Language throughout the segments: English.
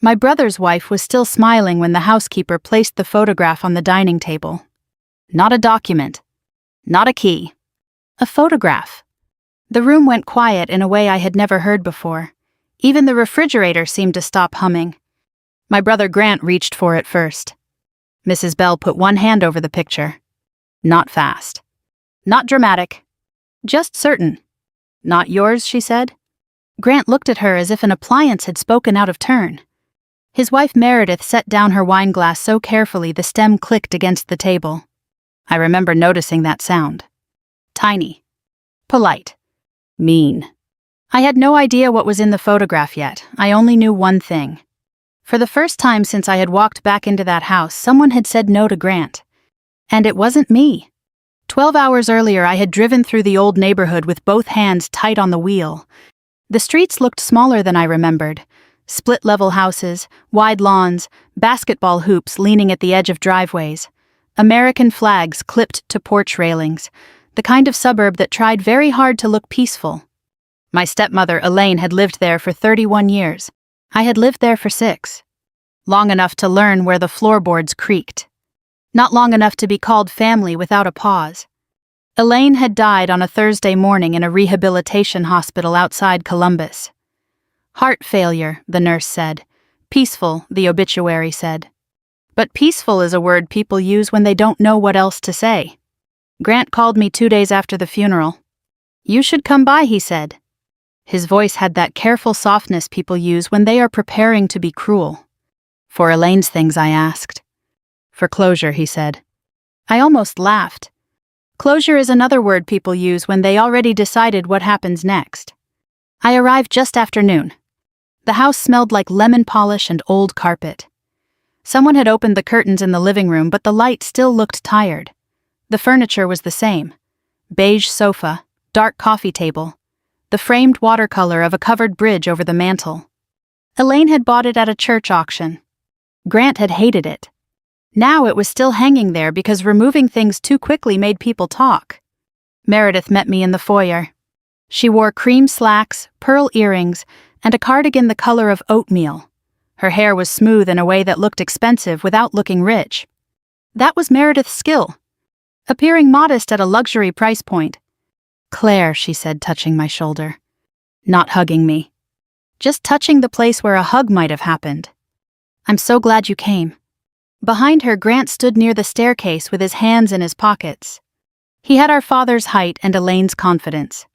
My brother's wife was still smiling when the housekeeper placed the photograph on the dining table. Not a document. Not a key. A photograph. The room went quiet in a way I had never heard before. Even the refrigerator seemed to stop humming. My brother Grant reached for it first. Mrs. Bell put one hand over the picture. Not fast. Not dramatic. Just certain. Not yours, she said. Grant looked at her as if an appliance had spoken out of turn. His wife Meredith set down her wine glass so carefully the stem clicked against the table. I remember noticing that sound. Tiny. Polite. Mean. I had no idea what was in the photograph yet. I only knew one thing. For the first time since I had walked back into that house, someone had said no to Grant. And it wasn't me. 12 hours earlier, I had driven through the old neighborhood with both hands tight on the wheel. The streets looked smaller than I remembered. Split-level houses, wide lawns, basketball hoops leaning at the edge of driveways, American flags clipped to porch railings, the kind of suburb that tried very hard to look peaceful. My stepmother, Elaine, had lived there for 31 years. I had lived there for 6. Long enough to learn where the floorboards creaked. Not long enough to be called family without a pause. Elaine had died on a Thursday morning in a rehabilitation hospital outside Columbus. Heart failure, the nurse said. Peaceful, the obituary said. But peaceful is a word people use when they don't know what else to say. Grant called me 2 days after the funeral. You should come by, he said. His voice had that careful softness people use when they are preparing to be cruel. For Elaine's things, I asked. For closure, he said. I almost laughed. Closure is another word people use when they already decided what happens next. I arrived just after noon. The house smelled like lemon polish and old carpet. Someone had opened the curtains in the living room, but the light still looked tired. The furniture was the same. Beige sofa, dark coffee table, the framed watercolor of a covered bridge over the mantel. Elaine had bought it at a church auction. Grant had hated it. Now it was still hanging there because removing things too quickly made people talk. Meredith met me in the foyer. She wore cream slacks, pearl earrings, and a cardigan the color of oatmeal. Her hair was smooth in a way that looked expensive without looking rich. That was Meredith's skill. Appearing modest at a luxury price point. Claire, she said, touching my shoulder. Not hugging me. Just touching the place where a hug might have happened. I'm so glad you came. Behind her, Grant stood near the staircase with his hands in his pockets. He had our father's height and Elaine's confidence.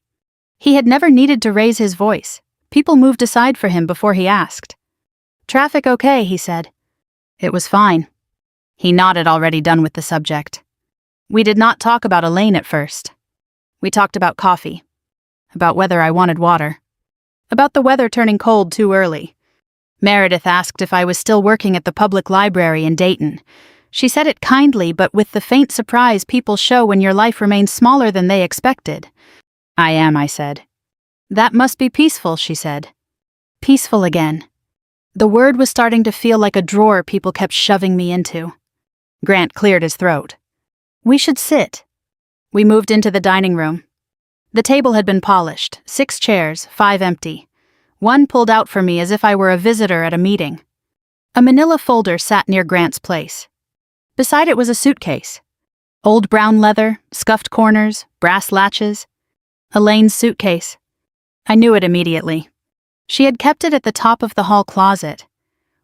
He had never needed to raise his voice. People moved aside for him before he asked. Traffic okay, he said. It was fine. He nodded, already done with the subject. We did not talk about Elaine at first. We talked about coffee. About whether I wanted water. About the weather turning cold too early. Meredith asked if I was still working at the public library in Dayton. She said it kindly, but with the faint surprise people show when your life remains smaller than they expected. I am, I said. That must be peaceful, she said. Peaceful again. The word was starting to feel like a drawer people kept shoving me into. Grant cleared his throat. We should sit. We moved into the dining room. The table had been polished, 6 chairs, 5 empty. One pulled out for me as if I were a visitor at a meeting. A manila folder sat near Grant's place. Beside it was a suitcase. Old brown leather, scuffed corners, brass latches. Elaine's suitcase. I knew it immediately. She had kept it at the top of the hall closet.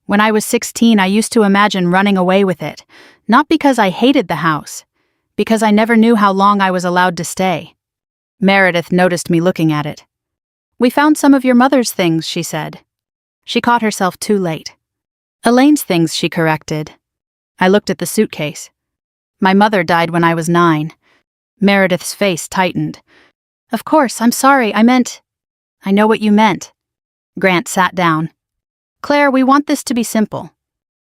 When I was 16, I used to imagine running away with it, not because I hated the house, because I never knew how long I was allowed to stay. Meredith noticed me looking at it. We found some of your mother's things, she said. She caught herself too late. Elaine's things, she corrected. I looked at the suitcase. My mother died when I was 9. Meredith's face tightened. Of course, I'm sorry, I know what you meant. Grant sat down. Claire, we want this to be simple.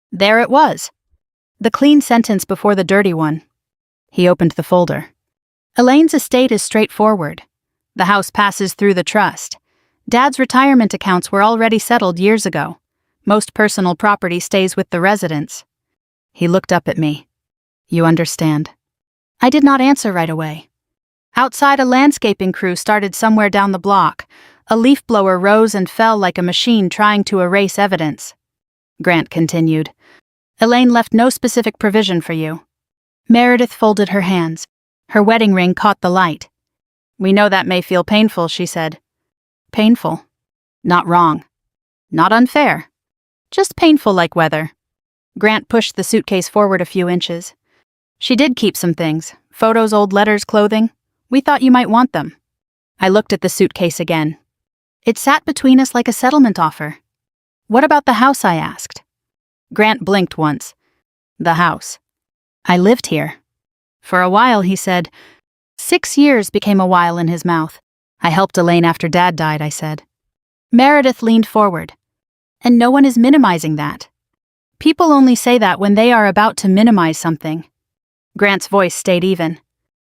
There it was. The clean sentence before the dirty one. He opened the folder. Elaine's estate is straightforward. The house passes through the trust. Dad's retirement accounts were already settled years ago. Most personal property stays with the residents. He looked up at me. You understand? I did not answer right away. Outside, a landscaping crew started somewhere down the block. A leaf blower rose and fell like a machine trying to erase evidence. Grant continued. Elaine left no specific provision for you. Meredith folded her hands. Her wedding ring caught the light. We know that may feel painful, she said. Painful. Not wrong. Not unfair. Just painful like weather. Grant pushed the suitcase forward a few inches. She did keep some things. Photos, old letters, clothing. We thought you might want them. I looked at the suitcase again. It sat between us like a settlement offer. What about the house, I asked. Grant blinked once. The house. I lived here. For a while, he said. 6 years became a while in his mouth. I helped Elaine after Dad died, I said. Meredith leaned forward. And no one is minimizing that. People only say that when they are about to minimize something. Grant's voice stayed even.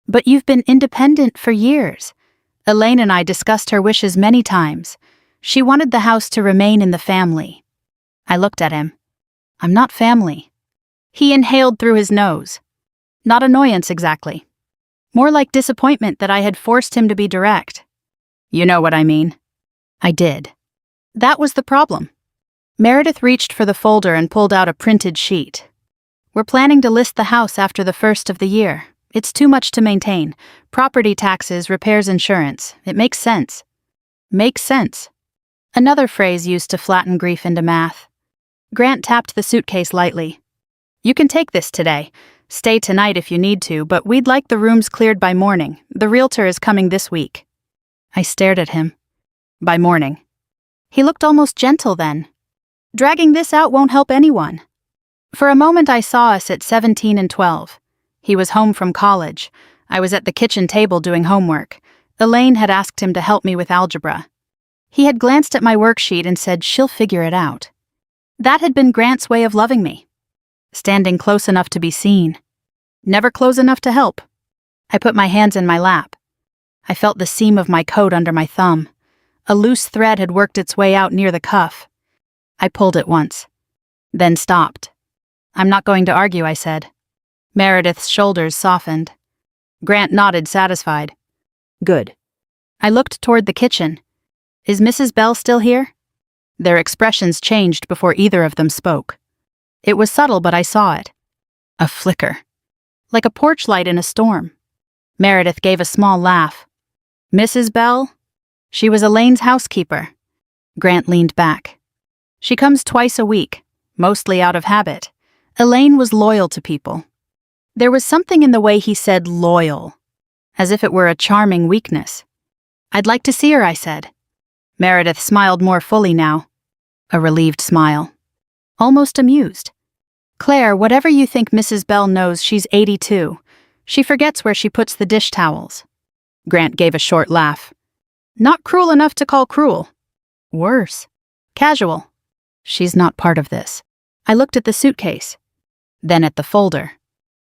But you've been independent for years. Elaine and I discussed her wishes many times. She wanted the house to remain in the family. I looked at him. I'm not family. He inhaled through his nose. Not annoyance exactly. More like disappointment that I had forced him to be direct. You know what I mean. I did. That was the problem. Meredith reached for the folder and pulled out a printed sheet. We're planning to list the house after the first of the year. It's too much to maintain. Property taxes, repairs, insurance. It makes sense. Makes sense. Another phrase used to flatten grief into math. Grant tapped the suitcase lightly. You can take this today. Stay tonight if you need to, but we'd like the rooms cleared by morning. The realtor is coming this week. I stared at him. By morning. He looked almost gentle then. Dragging this out won't help anyone. For a moment I saw us at 17 and 12. He was home from college. I was at the kitchen table doing homework. Elaine had asked him to help me with algebra. He had glanced at my worksheet and said she'll figure it out. That had been Grant's way of loving me. Standing close enough to be seen. Never close enough to help. I put my hands in my lap. I felt the seam of my coat under my thumb. A loose thread had worked its way out near the cuff. I pulled it once. Then stopped. I'm not going to argue, I said. Meredith's shoulders softened. Grant nodded, satisfied. Good. I looked toward the kitchen. Is Mrs. Bell still here? Their expressions changed before either of them spoke. It was subtle, but I saw it. A flicker. Like a porch light in a storm. Meredith gave a small laugh. Mrs. Bell? She was Elaine's housekeeper. Grant leaned back. She comes twice a week, mostly out of habit. Elaine was loyal to people. There was something in the way he said loyal, as if it were a charming weakness. I'd like to see her, I said. Meredith smiled more fully now. A relieved smile. Almost amused. Claire, whatever you think Mrs. Bell knows, she's 82. She forgets where she puts the dish towels. Grant gave a short laugh. Not cruel enough to call cruel. Worse. Casual. She's not part of this. I looked at the suitcase. Then at the folder.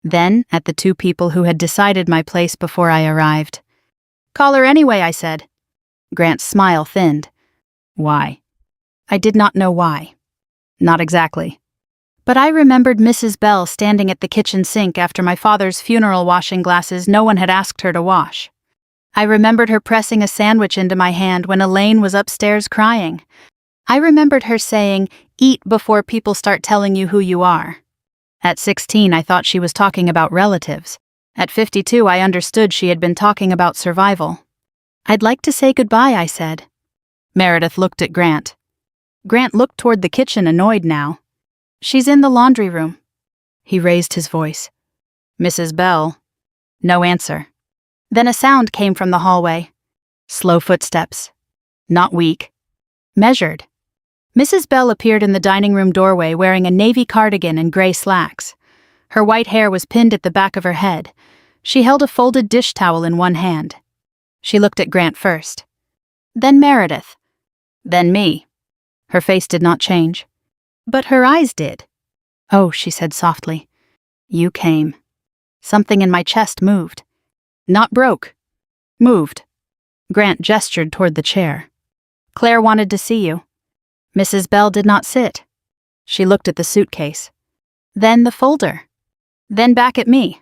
Then at the two people who had decided my place before I arrived. Call her anyway, I said. Grant's smile thinned. Why? I did not know why. Not exactly. But I remembered Mrs. Bell standing at the kitchen sink after my father's funeral washing glasses no one had asked her to wash. I remembered her pressing a sandwich into my hand when Elaine was upstairs crying. I remembered her saying, "Eat before people start telling you who you are." At 16, I thought she was talking about relatives. At 52, I understood she had been talking about survival. I'd like to say goodbye, I said. Meredith looked at Grant. Grant looked toward the kitchen, annoyed now. She's in the laundry room. He raised his voice. Mrs. Bell. No answer. Then a sound came from the hallway. Slow footsteps. Not weak. Measured. Mrs. Bell appeared in the dining room doorway wearing a navy cardigan and gray slacks. Her white hair was pinned at the back of her head. She held a folded dish towel in one hand. She looked at Grant first. Then Meredith. Then me. Her face did not change. But her eyes did. Oh, she said softly. You came. Something in my chest moved. Not broke. Moved. Grant gestured toward the chair. Claire wanted to see you. Mrs. Bell did not sit. She looked at the suitcase. Then the folder. Then back at me.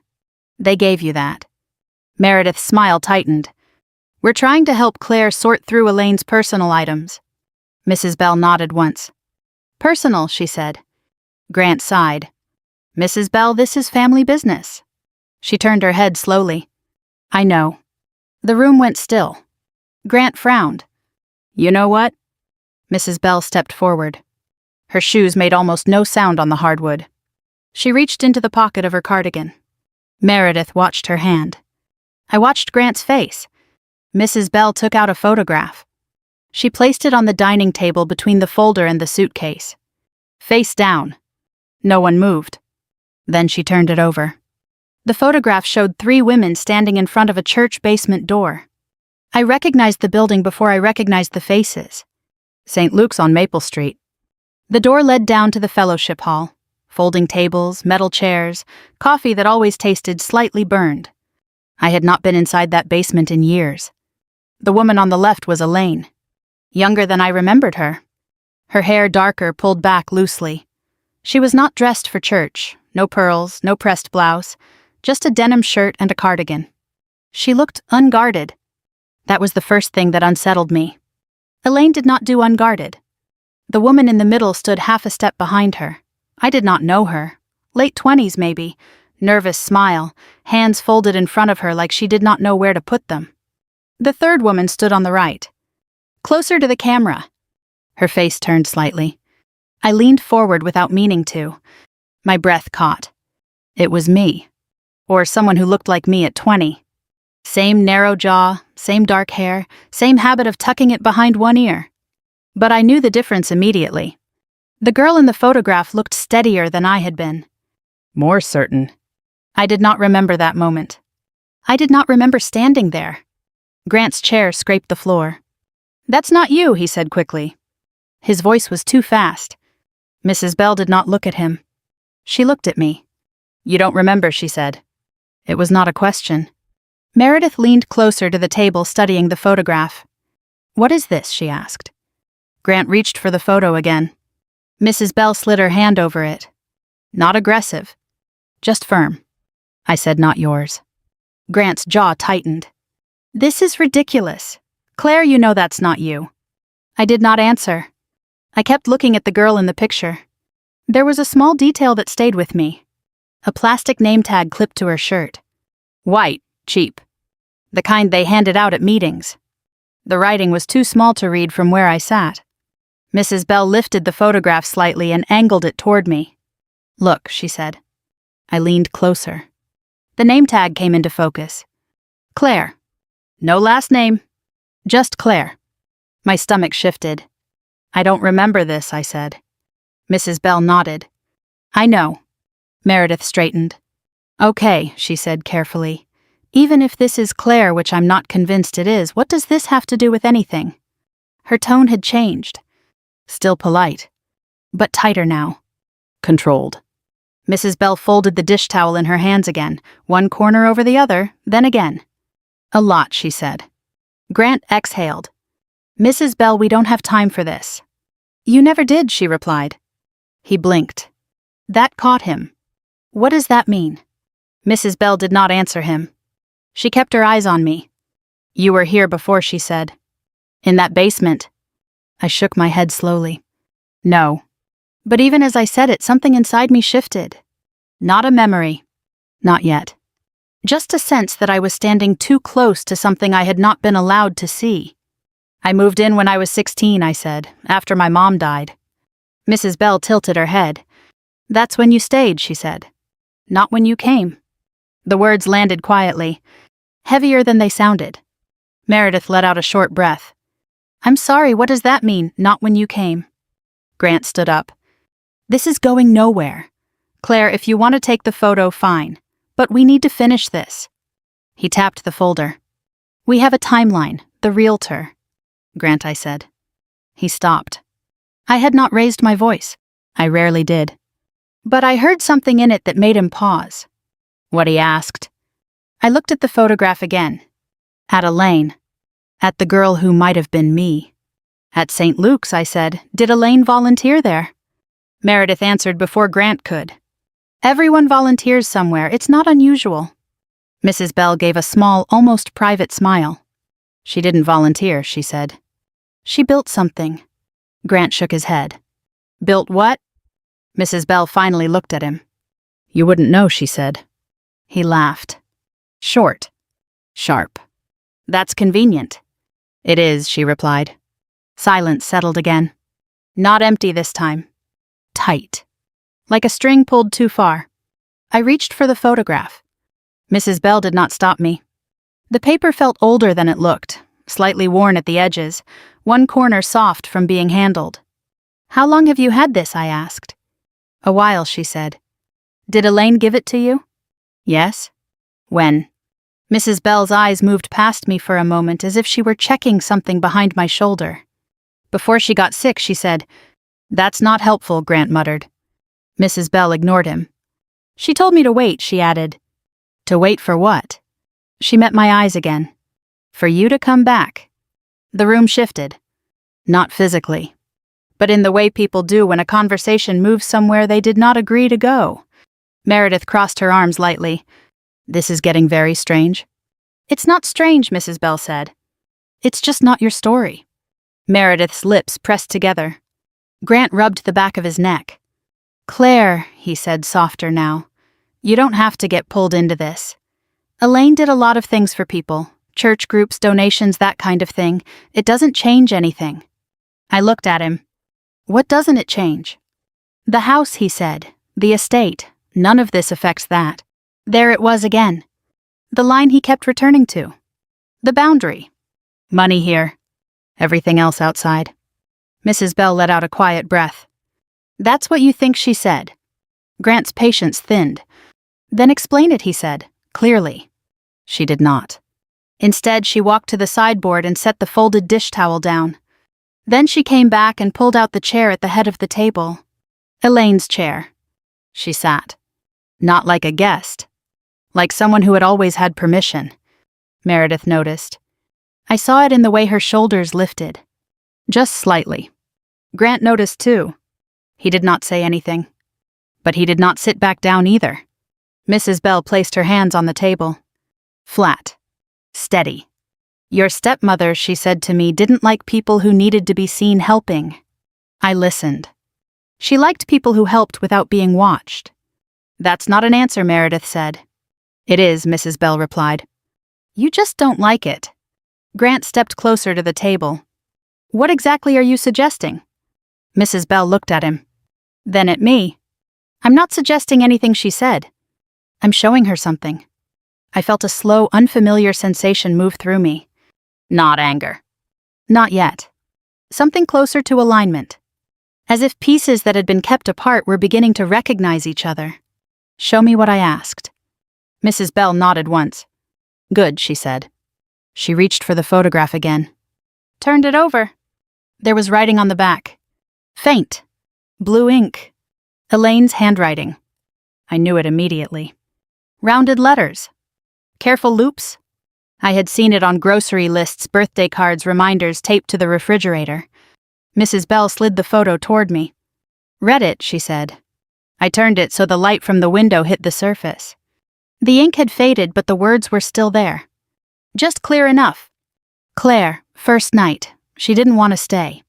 They gave you that. Meredith's smile tightened. We're trying to help Claire sort through Elaine's personal items. Mrs. Bell nodded once. Personal, she said. Grant sighed. Mrs. Bell, this is family business. She turned her head slowly. I know. The room went still. Grant frowned. You know what? Mrs. Bell stepped forward. Her shoes made almost no sound on the hardwood. She reached into the pocket of her cardigan. Meredith watched her hand. I watched Grant's face. Mrs. Bell took out a photograph. She placed it on the dining table between the folder and the suitcase. Face down. No one moved. Then she turned it over. The photograph showed 3 women standing in front of a church basement door. I recognized the building before I recognized the faces. St. Luke's on Maple Street. The door led down to the fellowship hall. Folding tables, metal chairs, coffee that always tasted slightly burned. I had not been inside that basement in years. The woman on the left was Elaine. Younger than I remembered her. Her hair darker, pulled back loosely. She was not dressed for church. No pearls, no pressed blouse. Just a denim shirt and a cardigan. She looked unguarded. That was the first thing that unsettled me. Elaine did not do unguarded. The woman in the middle stood half a step behind her. I did not know her. Late 20s maybe. Nervous smile, hands folded in front of her like she did not know where to put them. The third woman stood on the right. Closer to the camera. Her face turned slightly. I leaned forward without meaning to. My breath caught. It was me. Or someone who looked like me at 20. Same narrow jaw, same dark hair, same habit of tucking it behind one ear. But I knew the difference immediately. The girl in the photograph looked steadier than I had been. More certain. I did not remember that moment. I did not remember standing there. Grant's chair scraped the floor. That's not you, he said quickly. His voice was too fast. Mrs. Bell did not look at him. She looked at me. You don't remember, she said. It was not a question. Meredith leaned closer to the table studying the photograph. What is this, she asked. Grant reached for the photo again. Mrs. Bell slid her hand over it. Not aggressive. Just firm. I said, not yours. Grant's jaw tightened. This is ridiculous. Claire, you know that's not you. I did not answer. I kept looking at the girl in the picture. There was a small detail that stayed with me. A plastic name tag clipped to her shirt. White, cheap. The kind they handed out at meetings. The writing was too small to read from where I sat. Mrs. Bell lifted the photograph slightly and angled it toward me. Look, she said. I leaned closer. The name tag came into focus. Claire. No last name. Just Claire. My stomach shifted. I don't remember this, I said. Mrs. Bell nodded. I know. Meredith straightened. Okay, she said carefully. Even if this is Claire, which I'm not convinced it is, what does this have to do with anything? Her tone had changed. Still polite. But tighter now. Controlled. Mrs. Bell folded the dish towel in her hands again, one corner over the other, then again. A lot, she said. Grant exhaled. Mrs. Bell, we don't have time for this. You never did, she replied. He blinked. That caught him. What does that mean? Mrs. Bell did not answer him. She kept her eyes on me. You were here before, she said. In that basement. I shook my head slowly. No. But even as I said it, something inside me shifted. Not a memory. Not yet. Just a sense that I was standing too close to something I had not been allowed to see. I moved in when I was 16, I said, after my mom died. Mrs. Bell tilted her head. That's when you stayed, she said. Not when you came. The words landed quietly, heavier than they sounded. Meredith let out a short breath. I'm sorry, what does that mean, not when you came? Grant stood up. This is going nowhere. Claire, if you want to take the photo, fine. But we need to finish this. He tapped the folder. We have a timeline, the realtor. Grant, I said. He stopped. I had not raised my voice. I rarely did. But I heard something in it that made him pause. What, he asked. I looked at the photograph again. At Elaine. At the girl who might have been me. At St. Luke's, I said. Did Elaine volunteer there? Meredith answered before Grant could. Everyone volunteers somewhere. It's not unusual. Mrs. Bell gave a small, almost private smile. She didn't volunteer, she said. She built something. Grant shook his head. Built what? Mrs. Bell finally looked at him. You wouldn't know, she said. He laughed. Short. Sharp. That's convenient. It is, she replied. Silence settled again. Not empty this time. Tight. Like a string pulled too far. I reached for the photograph. Mrs. Bell did not stop me. The paper felt older than it looked, slightly worn at the edges, one corner soft from being handled. How long have you had this? I asked. A while, she said. Did Elaine give it to you? Yes. When? Mrs. Bell's eyes moved past me for a moment as if she were checking something behind my shoulder. Before she got sick, she said, That's not helpful, Grant muttered. Mrs. Bell ignored him. She told me to wait, she added. To wait for what? She met my eyes again. For you to come back. The room shifted. Not physically, but in the way people do when a conversation moves somewhere they did not agree to go. Meredith crossed her arms lightly. This is getting very strange. It's not strange, Mrs. Bell said. It's just not your story. Meredith's lips pressed together. Grant rubbed the back of his neck. Claire, he said softer now, you don't have to get pulled into this. Elaine did a lot of things for people, church groups, donations, that kind of thing. It doesn't change anything. I looked at him. What doesn't it change? The house, he said, the estate, none of this affects that. There it was again. The line he kept returning to. The boundary. Money here. Everything else outside. Mrs. Bell let out a quiet breath. That's what you think, she said. Grant's patience thinned. Then explain it, he said, clearly. She did not. Instead, she walked to the sideboard and set the folded dish towel down. Then she came back and pulled out the chair at the head of the table. Elaine's chair. She sat. Not like a guest. Like someone who had always had permission. Meredith noticed. I saw it in the way her shoulders lifted. Just slightly. Grant noticed too. He did not say anything. But he did not sit back down either. Mrs. Bell placed her hands on the table. Flat. Steady. Your stepmother, she said to me, didn't like people who needed to be seen helping. I listened. She liked people who helped without being watched. That's not an answer, Meredith said. It is, Mrs. Bell replied. You just don't like it. Grant stepped closer to the table. What exactly are you suggesting? Mrs. Bell looked at him. Then at me. I'm not suggesting anything, she said. I'm showing her something. I felt a slow, unfamiliar sensation move through me. Not anger. Not yet. Something closer to alignment. As if pieces that had been kept apart were beginning to recognize each other. Show me what I asked. Mrs. Bell nodded once. Good, she said. She reached for the photograph again. Turned it over. There was writing on the back. Faint. Blue ink. Elaine's handwriting. I knew it immediately. Rounded letters. Careful loops. I had seen it on grocery lists, birthday cards, reminders taped to the refrigerator. Mrs. Bell slid the photo toward me. Read it, she said. I turned it so the light from the window hit the surface. The ink had faded, but the words were still there. Just clear enough. Claire, first night. She didn't want to stay.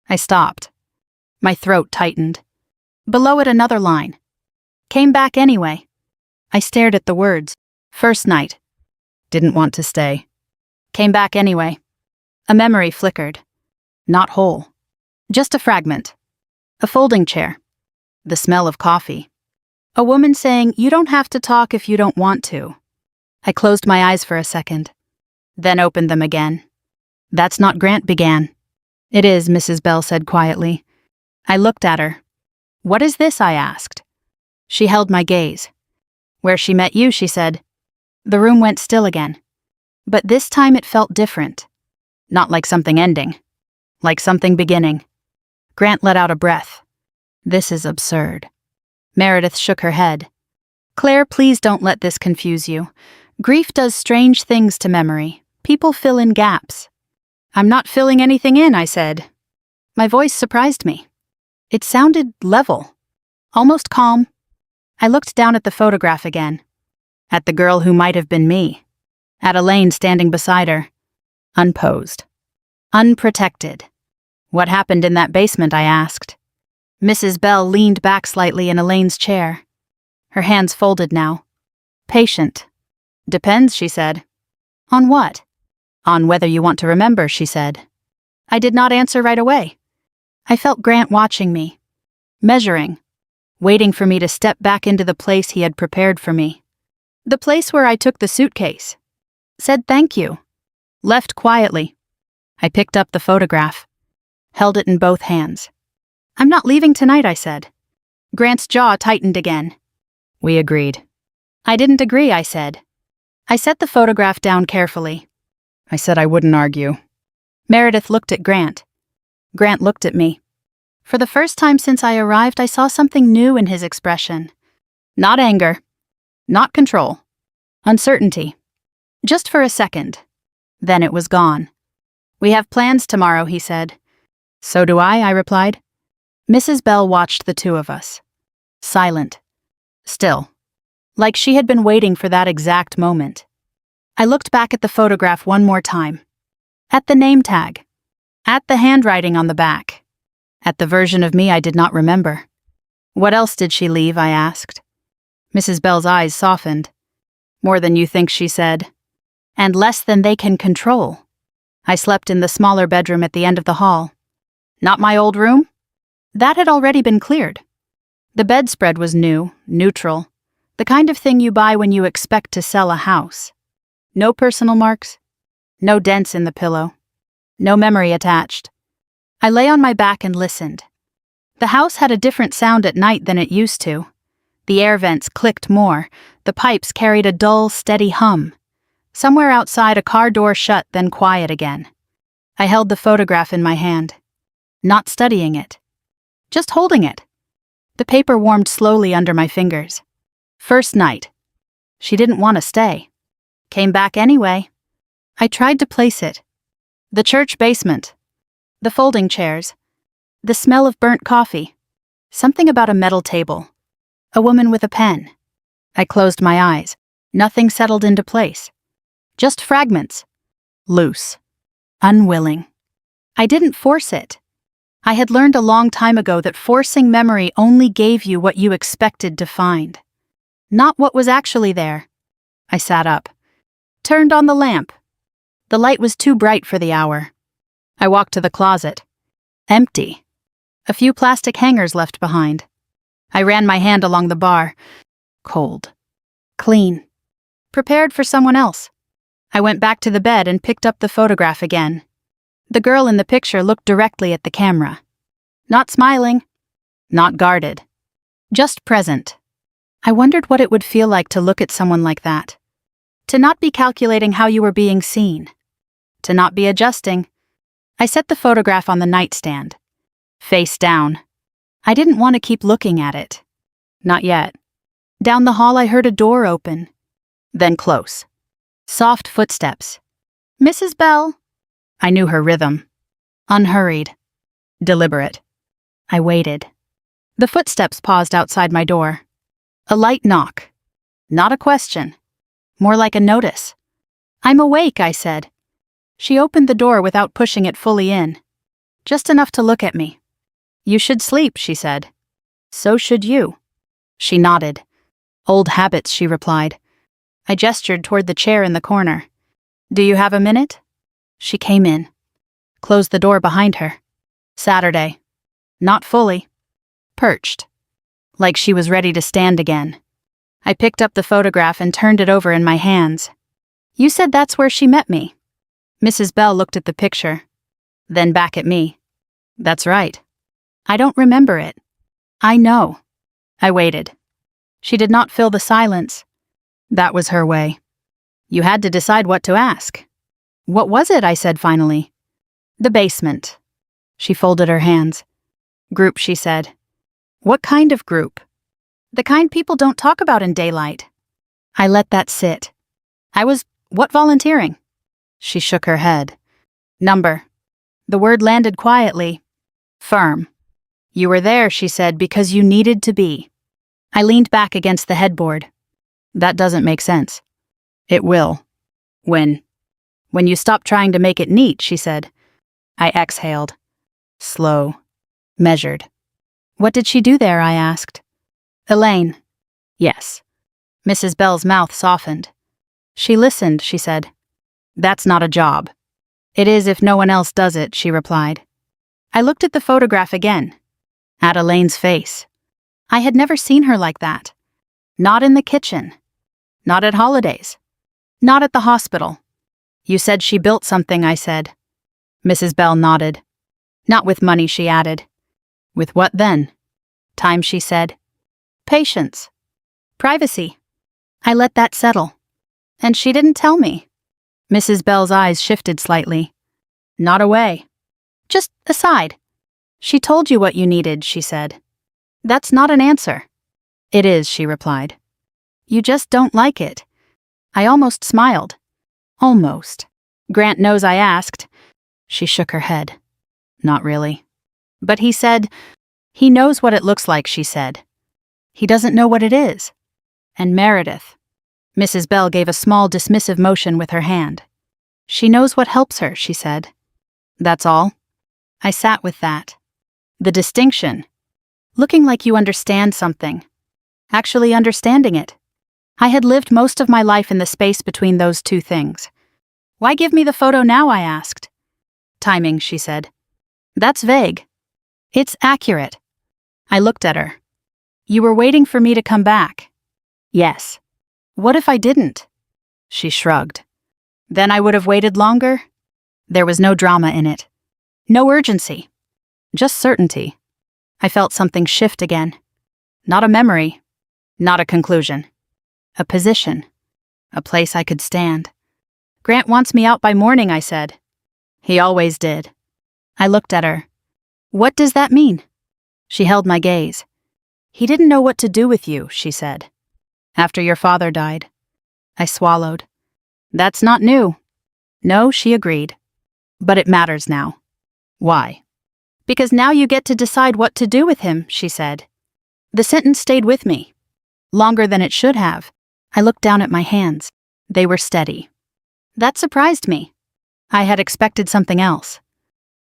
I stopped. My throat tightened. Below it, another line. Came back anyway. I stared at the words. First night. Didn't want to stay. Came back anyway. A memory flickered. Not whole. Just a fragment. A folding chair. The smell of coffee. A woman saying, you don't have to talk if you don't want to. I closed my eyes for a second. Then opened them again. That's not Grant began. It is, Mrs. Bell said quietly. I looked at her. What is this? I asked. She held my gaze. Where she met you, she said. The room went still again. But this time it felt different. Not like something ending. Like something beginning. Grant let out a breath. This is absurd. Meredith shook her head. Claire, please don't let this confuse you. Grief does strange things to memory. People fill in gaps. I'm not filling anything in, I said. My voice surprised me. It sounded level. Almost calm. I looked down at the photograph again. At the girl who might have been me. At Elaine standing beside her. Unposed. Unprotected. What happened in that basement, I asked. Mrs. Bell leaned back slightly in Elaine's chair. Her hands folded now. Patient. Depends, she said. On what? On whether you want to remember, she said. I did not answer right away. I felt Grant watching me, measuring, waiting for me to step back into the place he had prepared for me. The place where I took the suitcase. Said thank you. Left quietly. I picked up the photograph, held it in both hands. I'm not leaving tonight, I said. Grant's jaw tightened again. We agreed. I didn't agree, I said. I set the photograph down carefully. I said I wouldn't argue. Meredith looked at Grant. Grant looked at me. For the first time since I arrived, I saw something new in his expression. Not anger. Not control. Uncertainty. Just for a second. Then it was gone. We have plans tomorrow, he said. So do I replied. Mrs. Bell watched the two of us. Silent. Still. Like she had been waiting for that exact moment. I looked back at the photograph one more time. At the name tag. At the handwriting on the back. At the version of me I did not remember. What else did she leave, I asked. Mrs. Bell's eyes softened. More than you think, she said. And less than they can control. I slept in the smaller bedroom at the end of the hall. Not my old room? That had already been cleared. The bedspread was new, neutral, the kind of thing you buy when you expect to sell a house. No personal marks, no dents in the pillow, no memory attached. I lay on my back and listened. The house had a different sound at night than it used to. The air vents clicked more, the pipes carried a dull, steady hum. Somewhere outside, a car door shut, then quiet again. I held the photograph in my hand, not studying it, just holding it. The paper warmed slowly under my fingers. First night. She didn't want to stay. Came back anyway. I tried to place it. The church basement. The folding chairs. The smell of burnt coffee. Something about a metal table. A woman with a pen. I closed my eyes. Nothing settled into place. Just fragments. Loose. Unwilling. I didn't force it. I had learned a long time ago that forcing memory only gave you what you expected to find. Not what was actually there. I sat up. Turned on the lamp. The light was too bright for the hour. I walked to the closet. Empty. A few plastic hangers left behind. I ran my hand along the bar. Cold. Clean. Prepared for someone else. I went back to the bed and picked up the photograph again. The girl in the picture looked directly at the camera. Not smiling. Not guarded. Just present. I wondered what it would feel like to look at someone like that. To not be calculating how you were being seen. To not be adjusting. I set the photograph on the nightstand. Face down. I didn't want to keep looking at it. Not yet. Down the hall I heard a door open. Then close. Soft footsteps. Mrs. Bell. I knew her rhythm. Unhurried. Deliberate. I waited. The footsteps paused outside my door. A light knock. Not a question. More like a notice. I'm awake, I said. She opened the door without pushing it fully in. Just enough to look at me. You should sleep, she said. So should you. She nodded. Old habits, she replied. I gestured toward the chair in the corner. Do you have a minute? She came in. Closed the door behind her. Saturday. Not fully. Perched. Like she was ready to stand again. I picked up the photograph and turned it over in my hands. You said that's where she met me. Mrs. Bell looked at the picture. Then back at me. That's right. I don't remember it. I know. I waited. She did not fill the silence. That was her way. You had to decide what to ask. What was it? I said finally. The basement. She folded her hands. Group, she said. What kind of group? The kind people don't talk about in daylight. I let that sit. What volunteering? She shook her head. Number. The word landed quietly. Firm. You were there, she said, because you needed to be. I leaned back against the headboard. That doesn't make sense. It will. When you stop trying to make it neat, she said. I exhaled. Slow. Measured. What did she do there? I asked. Elaine. Yes. Mrs. Bell's mouth softened. She listened, she said. That's not a job. It is if no one else does it, she replied. I looked at the photograph again. At Elaine's face. I had never seen her like that. Not in the kitchen. Not at holidays. Not at the hospital. You said she built something, I said. Mrs. Bell nodded. Not with money, she added. With what then? Time, she said. Patience. Privacy. I let that settle. And she didn't tell me. Mrs. Bell's eyes shifted slightly. Not away. Just aside. She told you what you needed, she said. That's not an answer. It is, she replied. You just don't like it. I almost smiled. Almost. Grant knows I asked. She shook her head. Not really. But he said, he knows what it looks like, she said. He doesn't know what it is. And Meredith. Mrs. Bell gave a small dismissive motion with her hand. She knows what helps her, she said. That's all. I sat with that. The distinction. Looking like you understand something. Actually understanding it. I had lived most of my life in the space between those two things. Why give me the photo now, I asked. Timing, she said. That's vague. It's accurate. I looked at her. You were waiting for me to come back. Yes. What if I didn't? She shrugged. Then I would have waited longer? There was no drama in it. No urgency. Just certainty. I felt something shift again. Not a memory. Not a conclusion. A position. A place I could stand. Grant wants me out by morning, I said. He always did. I looked at her. What does that mean? She held my gaze. He didn't know what to do with you, she said. After your father died. I swallowed. That's not new. No, she agreed. But it matters now. Why? Because now you get to decide what to do with him, she said. The sentence stayed with me. Longer than it should have. I looked down at my hands. They were steady. That surprised me. I had expected something else.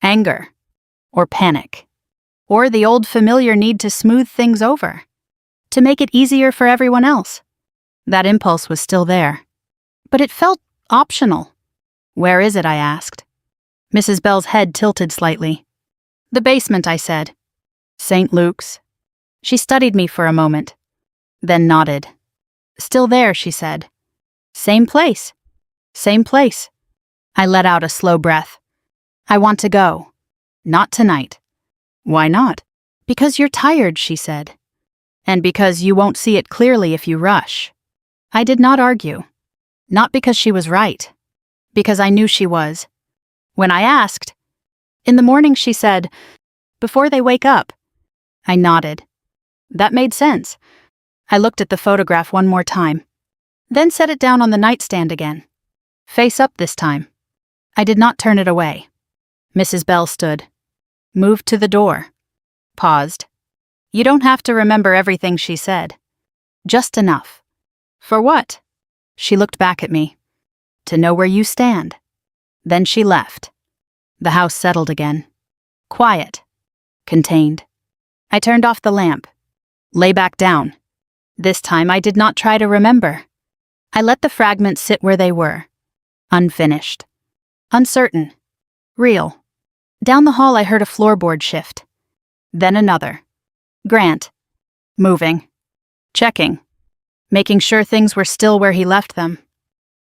Anger. Or panic. Or the old familiar need to smooth things over. To make it easier for everyone else. That impulse was still there. But it felt optional. Where is it, I asked. Mrs. Bell's head tilted slightly. The basement, I said. St. Luke's. She studied me for a moment. Then nodded. Still there, she said. Same place. Same place. I let out a slow breath. I want to go. Not tonight. Why not? Because you're tired, she said. And because you won't see it clearly if you rush. I did not argue. Not because she was right. Because I knew she was. When I asked, in the morning, she said, before they wake up. I nodded. That made sense. I looked at the photograph one more time. Then set it down on the nightstand again. Face up this time. I did not turn it away. Mrs. Bell stood. Moved to the door. Paused. You don't have to remember everything she said. Just enough. For what? She looked back at me. To know where you stand. Then she left. The house settled again. Quiet. Contained. I turned off the lamp. Lay back down. This time I did not try to remember. I let the fragments sit where they were. Unfinished. Uncertain. Real. Down the hall I heard a floorboard shift. Then another. Grant. Moving. Checking. Making sure things were still where he left them.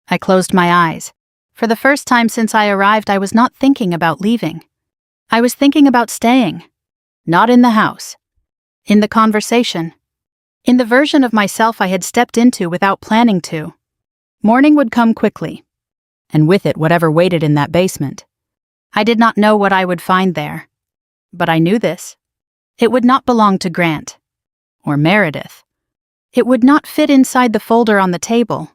I closed my eyes. For the first time since I arrived, I was not thinking about leaving. I was thinking about staying. Not in the house. In the conversation. In the version of myself I had stepped into without planning to. Morning would come quickly. And with it whatever waited in that basement. I did not know what I would find there. But I knew this. It would not belong to Grant. Or Meredith. It would not fit inside the folder on the table.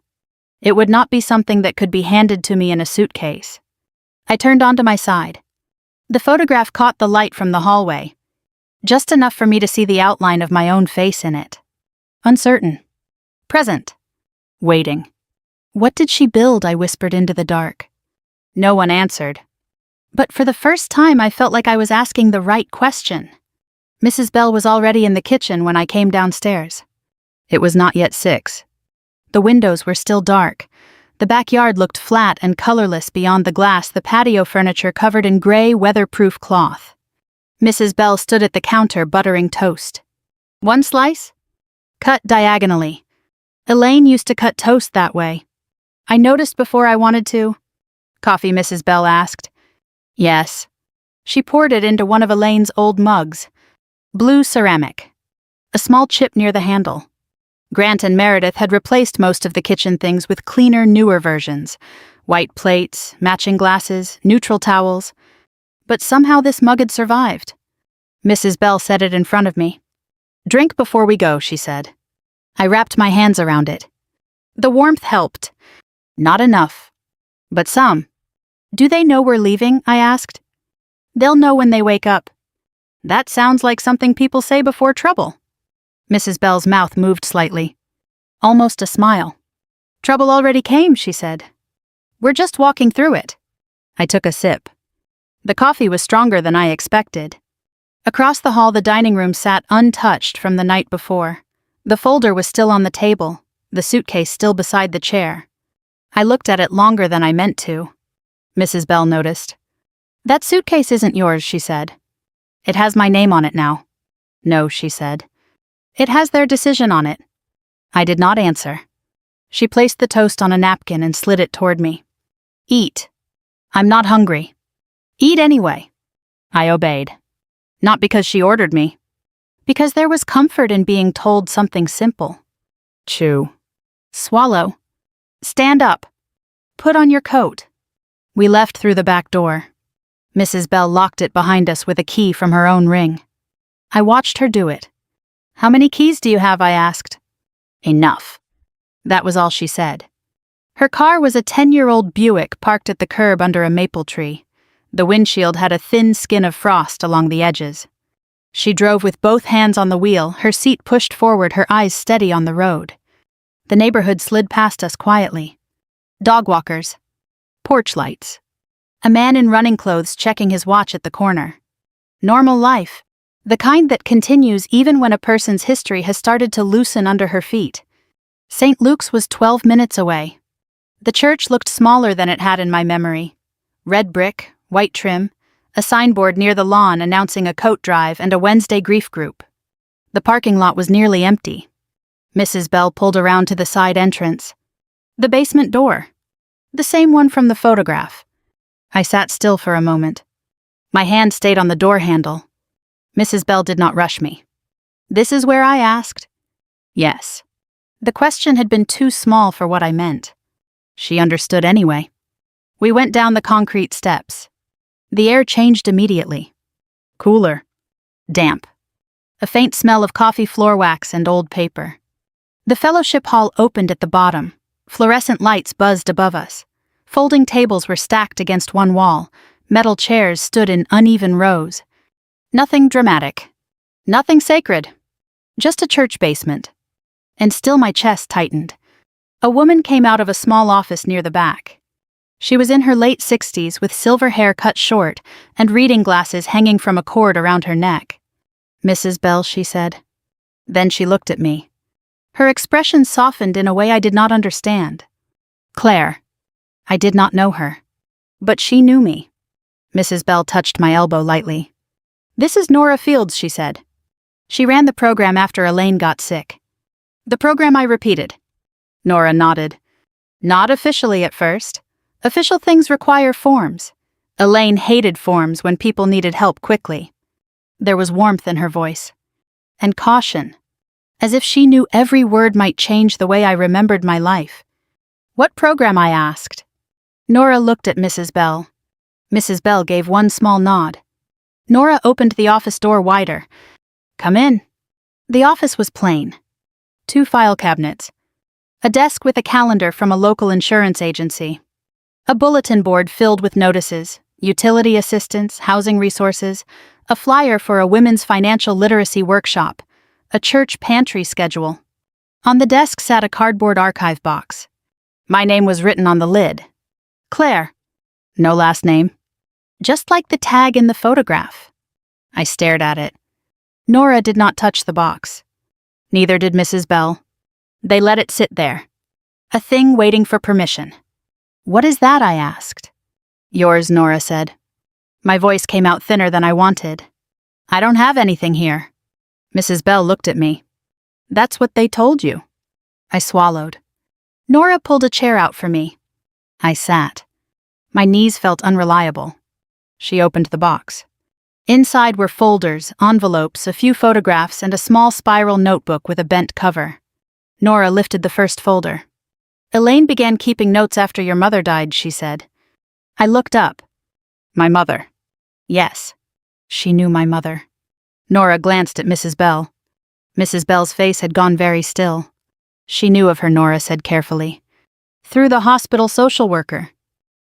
It would not be something that could be handed to me in a suitcase. I turned onto my side. The photograph caught the light from the hallway. Just enough for me to see the outline of my own face in it. Uncertain. Present. Waiting. What did she build? I whispered into the dark. No one answered. But for the first time I felt like I was asking the right question. Mrs. Bell was already in the kitchen when I came downstairs. It was not yet 6. The windows were still dark. The backyard looked flat and colorless beyond the glass, the patio furniture covered in gray, weatherproof cloth. Mrs. Bell stood at the counter buttering toast. 1 slice? Cut diagonally. Elaine used to cut toast that way. I noticed before I wanted to. Coffee, Mrs. Bell asked. Yes. She poured it into one of Elaine's old mugs. Blue ceramic. A small chip near the handle. Grant and Meredith had replaced most of the kitchen things with cleaner, newer versions. White plates, matching glasses, neutral towels. But somehow this mug had survived. Mrs. Bell set it in front of me. Drink before we go, she said. I wrapped my hands around it. The warmth helped. Not enough. But some. Do they know we're leaving? I asked. They'll know when they wake up. That sounds like something people say before trouble. Mrs. Bell's mouth moved slightly. Almost a smile. Trouble already came, she said. We're just walking through it. I took a sip. The coffee was stronger than I expected. Across the hall, the dining room sat untouched from the night before. The folder was still on the table, the suitcase still beside the chair. I looked at it longer than I meant to. Mrs. Bell noticed. That suitcase isn't yours, she said. It has my name on it now. No, she said. It has their decision on it. I did not answer. She placed the toast on a napkin and slid it toward me. Eat. I'm not hungry. Eat anyway. I obeyed. Not because she ordered me. Because there was comfort in being told something simple. Chew. Swallow. Stand up. Put on your coat. We left through the back door. Mrs. Bell locked it behind us with a key from her own ring. I watched her do it. How many keys do you have? I asked. Enough. That was all she said. Her car was a 10-year-old Buick parked at the curb under a maple tree. The windshield had a thin skin of frost along the edges. She drove with both hands on the wheel, her seat pushed forward, her eyes steady on the road. The neighborhood slid past us quietly. Dog walkers. Porch lights. A man in running clothes checking his watch at the corner. Normal life. The kind that continues even when a person's history has started to loosen under her feet. St. Luke's was 12 minutes away. The church looked smaller than it had in my memory. Red brick, white trim, a signboard near the lawn announcing a coat drive and a Wednesday grief group. The parking lot was nearly empty. Mrs. Bell pulled around to the side entrance. The basement door. The same one from the photograph. I sat still for a moment. My hand stayed on the door handle. Mrs. Bell did not rush me. This is where I asked? Yes. The question had been too small for what I meant. She understood anyway. We went down the concrete steps. The air changed immediately. Cooler. Damp. A faint smell of coffee floor wax and old paper. The fellowship hall opened at the bottom. Fluorescent lights buzzed above us. Folding tables were stacked against one wall. Metal chairs stood in uneven rows. Nothing dramatic. Nothing sacred. Just a church basement. And still my chest tightened. A woman came out of a small office near the back. She was in her late 60s with silver hair cut short and reading glasses hanging from a cord around her neck. Mrs. Bell, she said. Then she looked at me. Her expression softened in a way I did not understand. Claire. I did not know her. But she knew me. Mrs. Bell touched my elbow lightly. This is Nora Fields, she said. She ran the program after Elaine got sick. The program, I repeated. Nora nodded. Not officially at first. Official things require forms. Elaine hated forms when people needed help quickly. There was warmth in her voice. And caution. As if she knew every word might change the way I remembered my life. What program? I asked. Nora looked at Mrs. Bell. Mrs. Bell gave one small nod. Nora opened the office door wider. Come in. The office was plain. 2 file cabinets. A desk with a calendar from a local insurance agency. A bulletin board filled with notices, utility assistance, housing resources, a flyer for a women's financial literacy workshop, a church pantry schedule. On the desk sat a cardboard archive box. My name was written on the lid. Claire. No last name. Just like the tag in the photograph. I stared at it. Nora did not touch the box. Neither did Mrs. Bell. They let it sit there. A thing waiting for permission. "What is that?" I asked. "Yours," Nora said. My voice came out thinner than I wanted. "I don't have anything here." Mrs. Bell looked at me. "That's what they told you." I swallowed. Nora pulled a chair out for me. I sat. My knees felt unreliable. She opened the box. Inside were folders, envelopes, a few photographs, and a small spiral notebook with a bent cover. Nora lifted the first folder. "Elaine began keeping notes after your mother died," she said. I looked up. "My mother?" "Yes." She knew my mother. Nora glanced at Mrs. Bell. Mrs. Bell's face had gone very still. "She knew of her," Nora said carefully. "Through the hospital social worker."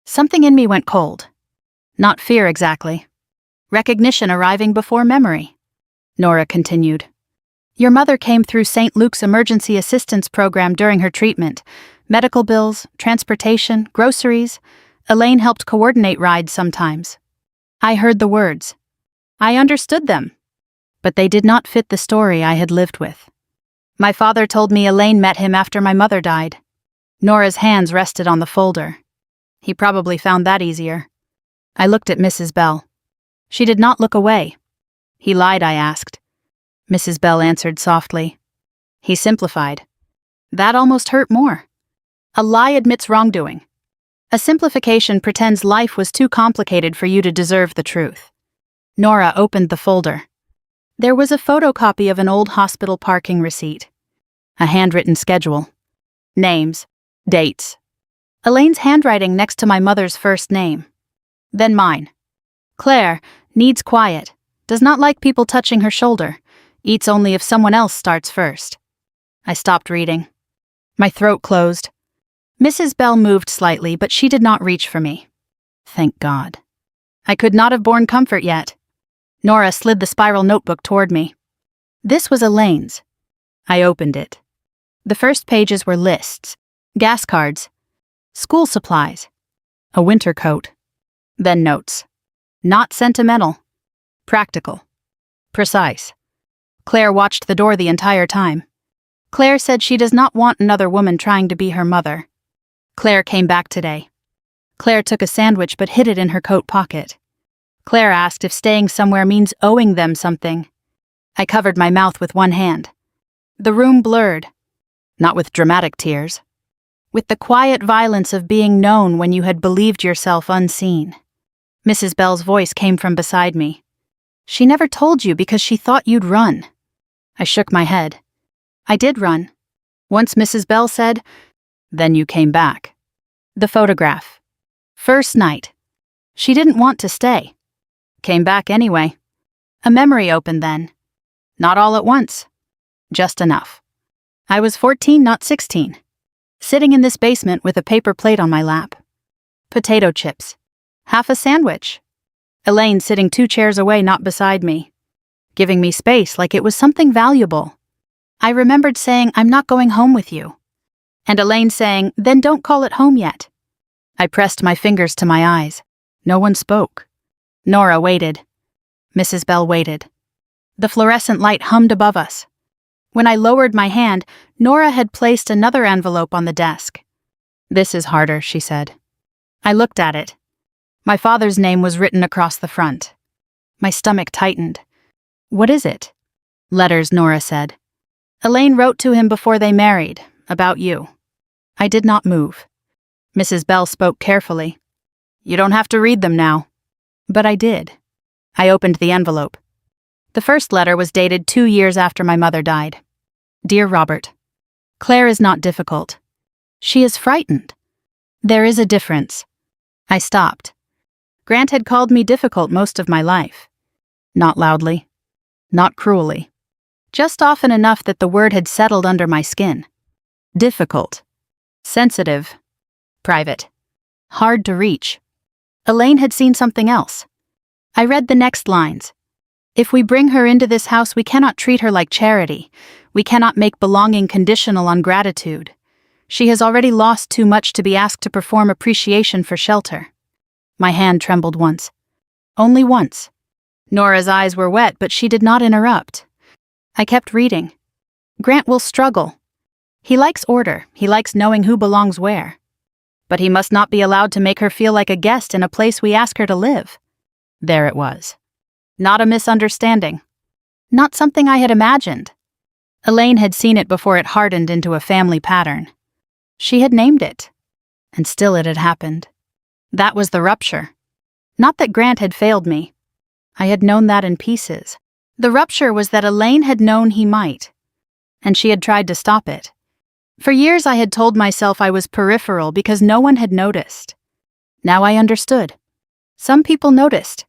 Something in me went cold. Not fear exactly. Recognition arriving before memory. Nora continued. "Your mother came through St. Luke's emergency assistance program during her treatment. Medical bills, transportation, groceries. Elaine helped coordinate rides sometimes." I heard the words. I understood them. But they did not fit the story I had lived with. My father told me Elaine met him after my mother died. Nora's hands rested on the folder. He probably found that easier. I looked at Mrs. Bell. She did not look away. "He lied?" I asked. Mrs. Bell answered softly. "He simplified." That almost hurt more. A lie admits wrongdoing. A simplification pretends life was too complicated for you to deserve the truth. Nora opened the folder. There was a photocopy of an old hospital parking receipt. A handwritten schedule. Names. Dates. Elaine's handwriting next to my mother's first name. Then mine. Claire, needs quiet, does not like people touching her shoulder, eats only if someone else starts first. I stopped reading. My throat closed. Mrs. Bell moved slightly, but she did not reach for me. Thank God. I could not have borne comfort yet. Nora slid the spiral notebook toward me. This was Elaine's. I opened it. The first pages were lists, gas cards, school supplies, a winter coat, then notes. Not sentimental. Practical. Precise. Claire watched the door the entire time. Claire said she does not want another woman trying to be her mother. Claire came back today. Claire took a sandwich but hid it in her coat pocket. Claire asked if staying somewhere means owing them something. I covered my mouth with one hand. The room blurred. Not with dramatic tears. With the quiet violence of being known when you had believed yourself unseen. Mrs. Bell's voice came from beside me. She never told you because she thought you'd run. I shook my head. I did run. Once Mrs. Bell said, "Then you came back." The photograph. First night. She didn't want to stay. Came back anyway. A memory opened then. Not all at once. Just enough. I was 14, not 16. Sitting in this basement with a paper plate on my lap. Potato chips. Half a sandwich. Elaine sitting 2 chairs away, not beside me. Giving me space like it was something valuable. I remembered saying, "I'm not going home with you." And Elaine saying, "Then don't call it home yet." I pressed my fingers to my eyes. No one spoke. Nora waited. Mrs. Bell waited. The fluorescent light hummed above us. When I lowered my hand, Nora had placed another envelope on the desk. "This is harder," she said. I looked at it. My father's name was written across the front. My stomach tightened. "What is it?" "Letters," Nora said. "Elaine wrote to him before they married, about you." I did not move. Mrs. Bell spoke carefully. "You don't have to read them now." But I did. I opened the envelope. The first letter was dated 2 years after my mother died. Dear Robert, Claire is not difficult. She is frightened. There is a difference. I stopped. Grant had called me difficult most of my life. Not loudly. Not cruelly. Just often enough that the word had settled under my skin. Difficult. Sensitive. Private. Hard to reach. Elaine had seen something else. I read the next lines. If we bring her into this house, we cannot treat her like charity. We cannot make belonging conditional on gratitude. She has already lost too much to be asked to perform appreciation for shelter. My hand trembled once. Only once. Nora's eyes were wet, but she did not interrupt. I kept reading. Grant will struggle. He likes order, he likes knowing who belongs where. But he must not be allowed to make her feel like a guest in a place we ask her to live. There it was. Not a misunderstanding. Not something I had imagined. Elaine had seen it before it hardened into a family pattern. She had named it. And still it had happened. That was the rupture. Not that Grant had failed me. I had known that in pieces. The rupture was that Elaine had known he might. And she had tried to stop it. For years I had told myself I was peripheral because no one had noticed. Now I understood. Some people noticed.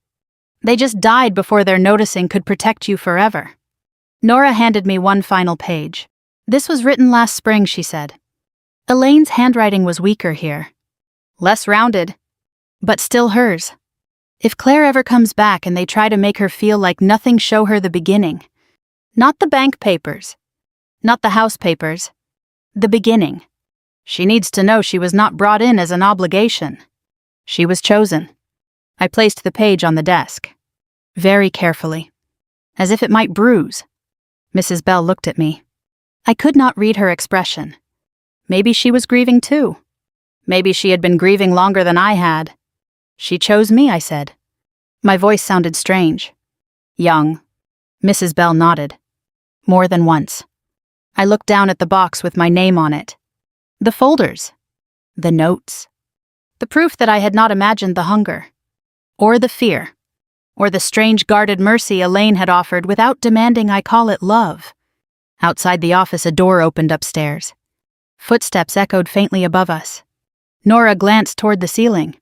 They just died before their noticing could protect you forever. Nora handed me one final page. This was written last spring, she said. Elaine's handwriting was weaker here. Less rounded. But still hers. If Claire ever comes back and they try to make her feel like nothing, show her the beginning. Not the bank papers. Not the house papers. The beginning. She needs to know she was not brought in as an obligation. She was chosen. I placed the page on the desk. Very carefully. As if it might bruise. Mrs. Bell looked at me. I could not read her expression. Maybe she was grieving too. Maybe she had been grieving longer than I had. She chose me, I said. My voice sounded strange. Young. Mrs. Bell nodded. More than once. I looked down at the box with my name on it. The folders. The notes. The proof that I had not imagined the hunger. Or the fear. Or the strange guarded mercy Elaine had offered without demanding I call it love. Outside the office, a door opened upstairs. Footsteps echoed faintly above us. Nora glanced toward the ceiling.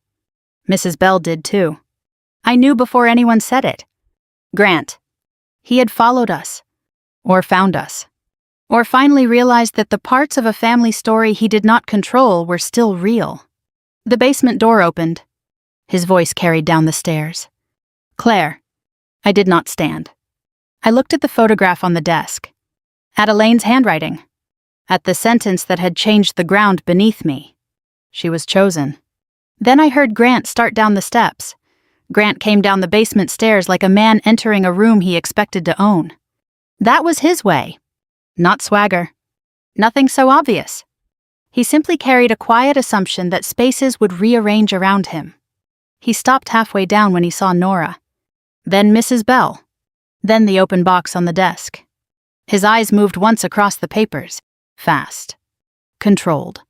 Mrs. Bell did too. I knew before anyone said it. Grant. He had followed us. Or found us. Or finally realized that the parts of a family story he did not control were still real. The basement door opened. His voice carried down the stairs. Claire. I did not stand. I looked at the photograph on the desk. At Elaine's handwriting. At the sentence that had changed the ground beneath me. She was chosen. Then I heard Grant start down the steps. Grant came down the basement stairs like a man entering a room he expected to own. That was his way. Not swagger. Nothing so obvious. He simply carried a quiet assumption that spaces would rearrange around him. He stopped halfway down when he saw Nora. Then Mrs. Bell. Then the open box on the desk. His eyes moved once across the papers. Fast. Controlled.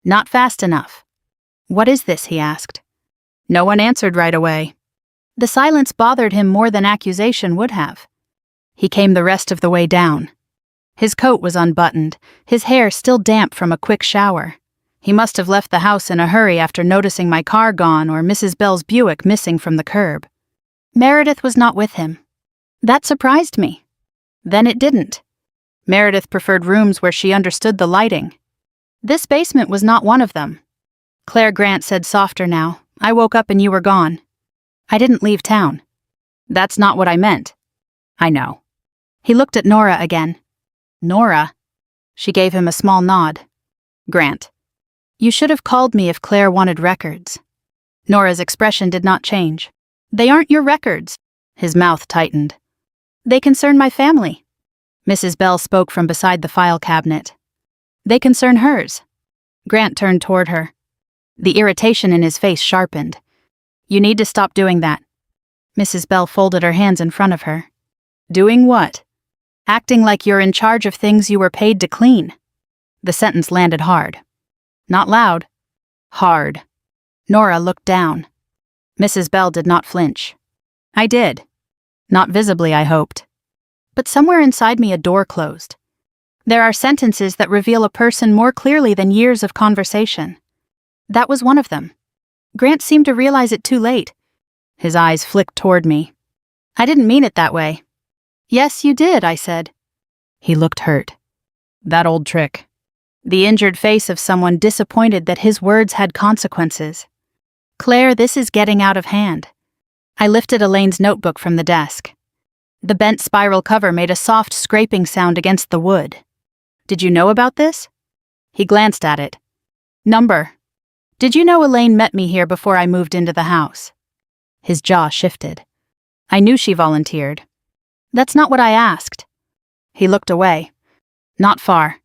Not fast enough. What is this, he asked. No one answered right away. The silence bothered him more than accusation would have. He came the rest of the way down. His coat was unbuttoned, his hair still damp from a quick shower. He must have left the house in a hurry after noticing my car gone or Mrs. Bell's Buick missing from the curb. Meredith was not with him. That surprised me. Then it didn't. Meredith preferred rooms where she understood the lighting. This basement was not one of them. Claire Grant said softer now. I woke up and you were gone. I didn't leave town. That's not what I meant. I know. He looked at Nora again. Nora? She gave him a small nod. Grant. You should have called me if Claire wanted records. Nora's expression did not change. They aren't your records. His mouth tightened. They concern my family. Mrs. Bell spoke from beside the file cabinet. They concern hers. Grant turned toward her. The irritation in his face sharpened. You need to stop doing that. Mrs. Bell folded her hands in front of her. Doing what? Acting like you're in charge of things you were paid to clean. The sentence landed hard. Not loud. Hard. Nora looked down. Mrs. Bell did not flinch. I did. Not visibly, I hoped. But somewhere inside me a door closed. There are sentences that reveal a person more clearly than years of conversation. That was one of them. Grant seemed to realize it too late. His eyes flicked toward me. I didn't mean it that way. Yes, you did, I said. He looked hurt. That old trick. The injured face of someone disappointed that his words had consequences. Claire, this is getting out of hand. I lifted Elaine's notebook from the desk. The bent spiral cover made a soft scraping sound against the wood. Did you know about this? He glanced at it. Number. Did you know Elaine met me here before I moved into the house? His jaw shifted. I knew she volunteered. That's not what I asked. He looked away. Not far.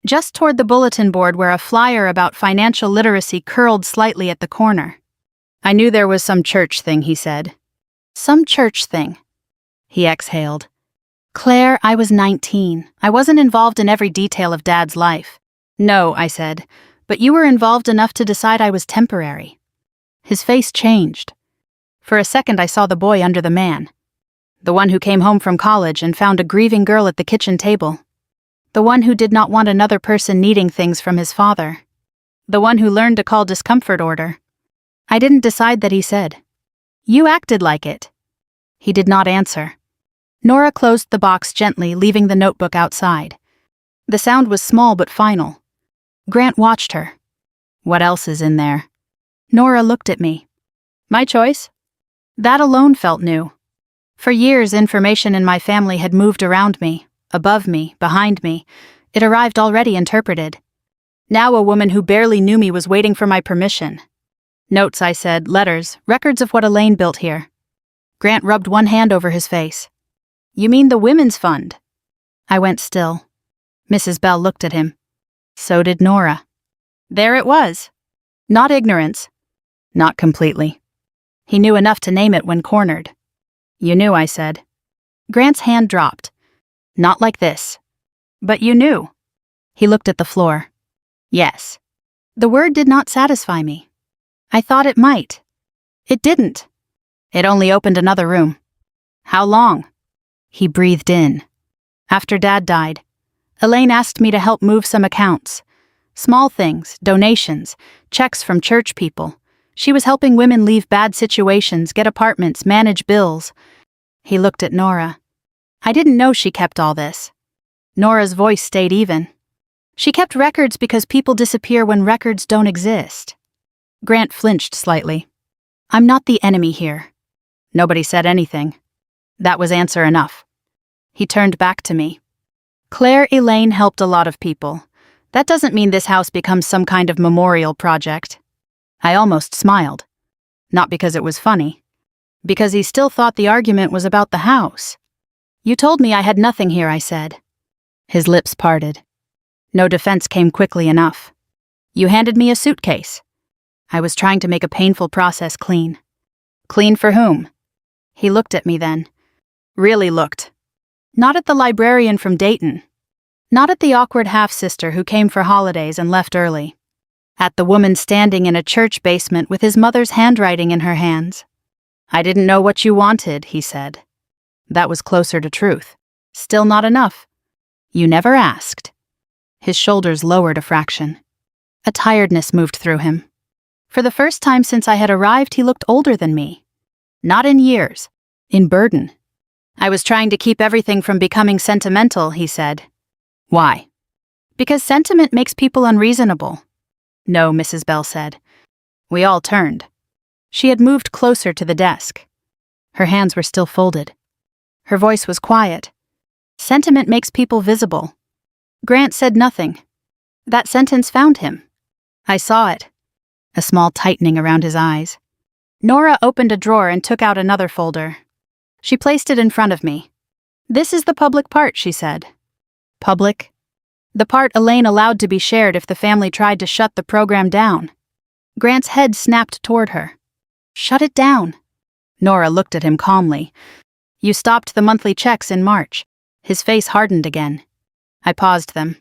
Just toward the bulletin board where a flyer about financial literacy curled slightly at the corner. I knew there was some church thing, he said. Some church thing. He exhaled. Claire, I was 19. I wasn't involved in every detail of Dad's life. No, I said, but you were involved enough to decide I was temporary. His face changed. For a second I saw the boy under the man. The one who came home from college and found a grieving girl at the kitchen table. The one who did not want another person needing things from his father. The one who learned to call discomfort order. I didn't decide that, he said. You acted like it. He did not answer. Nora closed the box gently, leaving the notebook outside. The sound was small but final. Grant watched her. What else is in there? Nora looked at me. My choice? That alone felt new. For years, information in my family had moved around me, above me, behind me. It arrived already interpreted. Now a woman who barely knew me was waiting for my permission. Notes, I said, letters, records of what Elaine built here. Grant rubbed one hand over his face. You mean the Women's Fund? I went still. Mrs. Bell looked at him. So did Nora. There it was. Not ignorance. Not completely. He knew enough to name it when cornered. You knew, I said. Grant's hand dropped. Not like this. But you knew. He looked at the floor. Yes. The word did not satisfy me. I thought it might. It didn't. It only opened another room. How long? He breathed in. After Dad died, Elaine asked me to help move some accounts. Small things, donations, checks from church people. She was helping women leave bad situations, get apartments, manage bills. He looked at Nora. I didn't know she kept all this. Nora's voice stayed even. She kept records because people disappear when records don't exist. Grant flinched slightly. I'm not the enemy here. Nobody said anything. That was answer enough. He turned back to me. Claire Elaine helped a lot of people. That doesn't mean this house becomes some kind of memorial project. I almost smiled. Not because it was funny. Because he still thought the argument was about the house. You told me I had nothing here, I said. His lips parted. No defense came quickly enough. You handed me a suitcase. I was trying to make a painful process clean. Clean for whom? He looked at me then. Really looked. Not at the librarian from Dayton. Not at the awkward half-sister who came for holidays and left early. At the woman standing in a church basement with his mother's handwriting in her hands. I didn't know what you wanted, he said. That was closer to truth. Still not enough. You never asked. His shoulders lowered a fraction. A tiredness moved through him. For the first time since I had arrived, he looked older than me. Not in years. In burden. I was trying to keep everything from becoming sentimental, he said. Why? Because sentiment makes people unreasonable. No, Mrs. Bell said. We all turned. She had moved closer to the desk. Her hands were still folded. Her voice was quiet. Sentiment makes people visible. Grant said nothing. That sentence found him. I saw it. A small tightening around his eyes. Nora opened a drawer and took out another folder. She placed it in front of me. This is the public part, she said. Public? The part Elaine allowed to be shared if the family tried to shut the program down. Grant's head snapped toward her. Shut it down. Nora looked at him calmly. You stopped the monthly checks in March. His face hardened again. I paused them.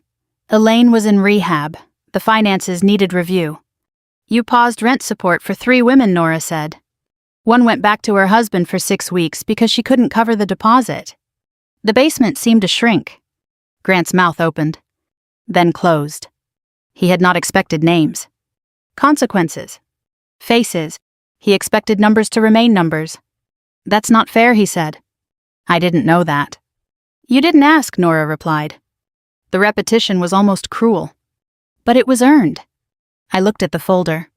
Elaine was in rehab. The finances needed review. You paused rent support for 3 women, Nora said. One went back to her husband for 6 weeks because she couldn't cover the deposit. The basement seemed to shrink. Grant's mouth opened. Then closed. He had not expected names. Consequences. Faces. He expected numbers to remain numbers. That's not fair, he said. I didn't know that. You didn't ask, Nora replied. The repetition was almost cruel. But it was earned. I looked at the folder.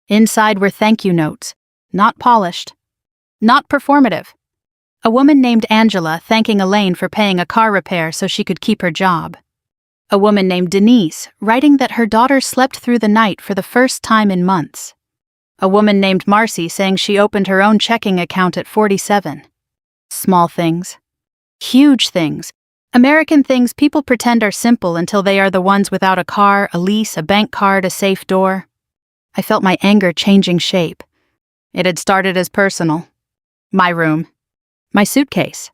Inside were thank you notes. Not polished. Not performative. A woman named Angela thanking Elaine for paying a car repair so she could keep her job. A woman named Denise writing that her daughter slept through the night for the first time in months. A woman named Marcy saying she opened her own checking account at 47. Small things. Huge things. American things people pretend are simple until they are the ones without a car, a lease, a bank card, a safe door. I felt my anger changing shape. It had started as personal. My room. My suitcase.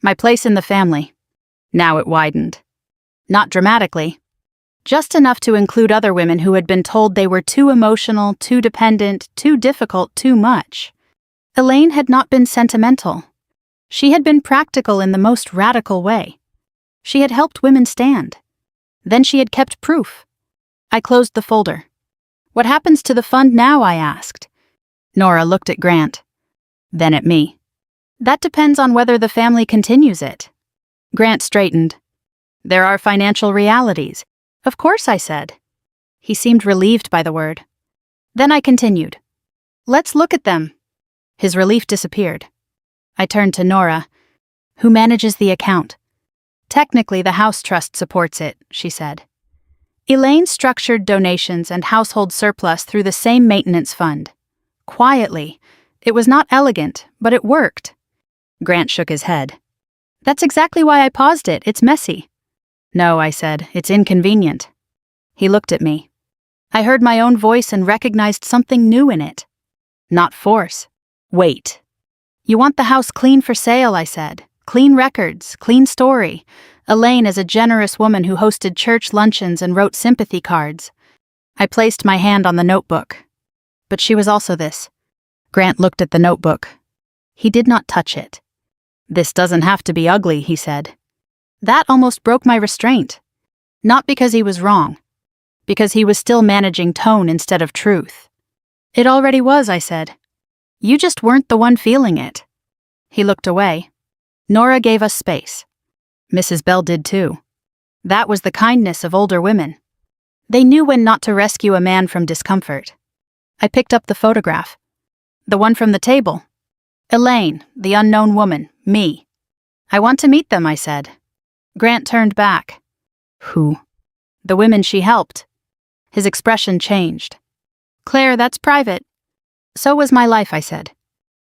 My place in the family. Now it widened. Not dramatically. Just enough to include other women who had been told they were too emotional, too dependent, too difficult, too much. Elaine had not been sentimental. She had been practical in the most radical way. She had helped women stand. Then she had kept proof. I closed the folder. What happens to the fund now? I asked. Nora looked at Grant. Then at me. That depends on whether the family continues it. Grant straightened. There are financial realities. Of course, I said. He seemed relieved by the word. Then I continued. Let's look at them. His relief disappeared. I turned to Nora. Who manages the account? Technically, the house trust supports it, she said. Elaine structured donations and household surplus through the same maintenance fund. Quietly. It was not elegant, but it worked. Grant shook his head. That's exactly why I paused it. It's messy. No, I said, it's inconvenient. He looked at me. I heard my own voice and recognized something new in it. Not force. Wait. You want the house clean for sale, I said. Clean records, clean story. Elaine is a generous woman who hosted church luncheons and wrote sympathy cards. I placed my hand on the notebook. But she was also this. Grant looked at the notebook. He did not touch it. This doesn't have to be ugly, he said. That almost broke my restraint. Not because he was wrong. Because he was still managing tone instead of truth. It already was, I said. You just weren't the one feeling it. He looked away. Nora gave us space. Mrs. Bell did too. That was the kindness of older women. They knew when not to rescue a man from discomfort. I picked up the photograph. The one from the table. Elaine, the unknown woman, me. I want to meet them, I said. Grant turned back. Who? The women she helped. His expression changed. Claire, that's private. So was my life, I said.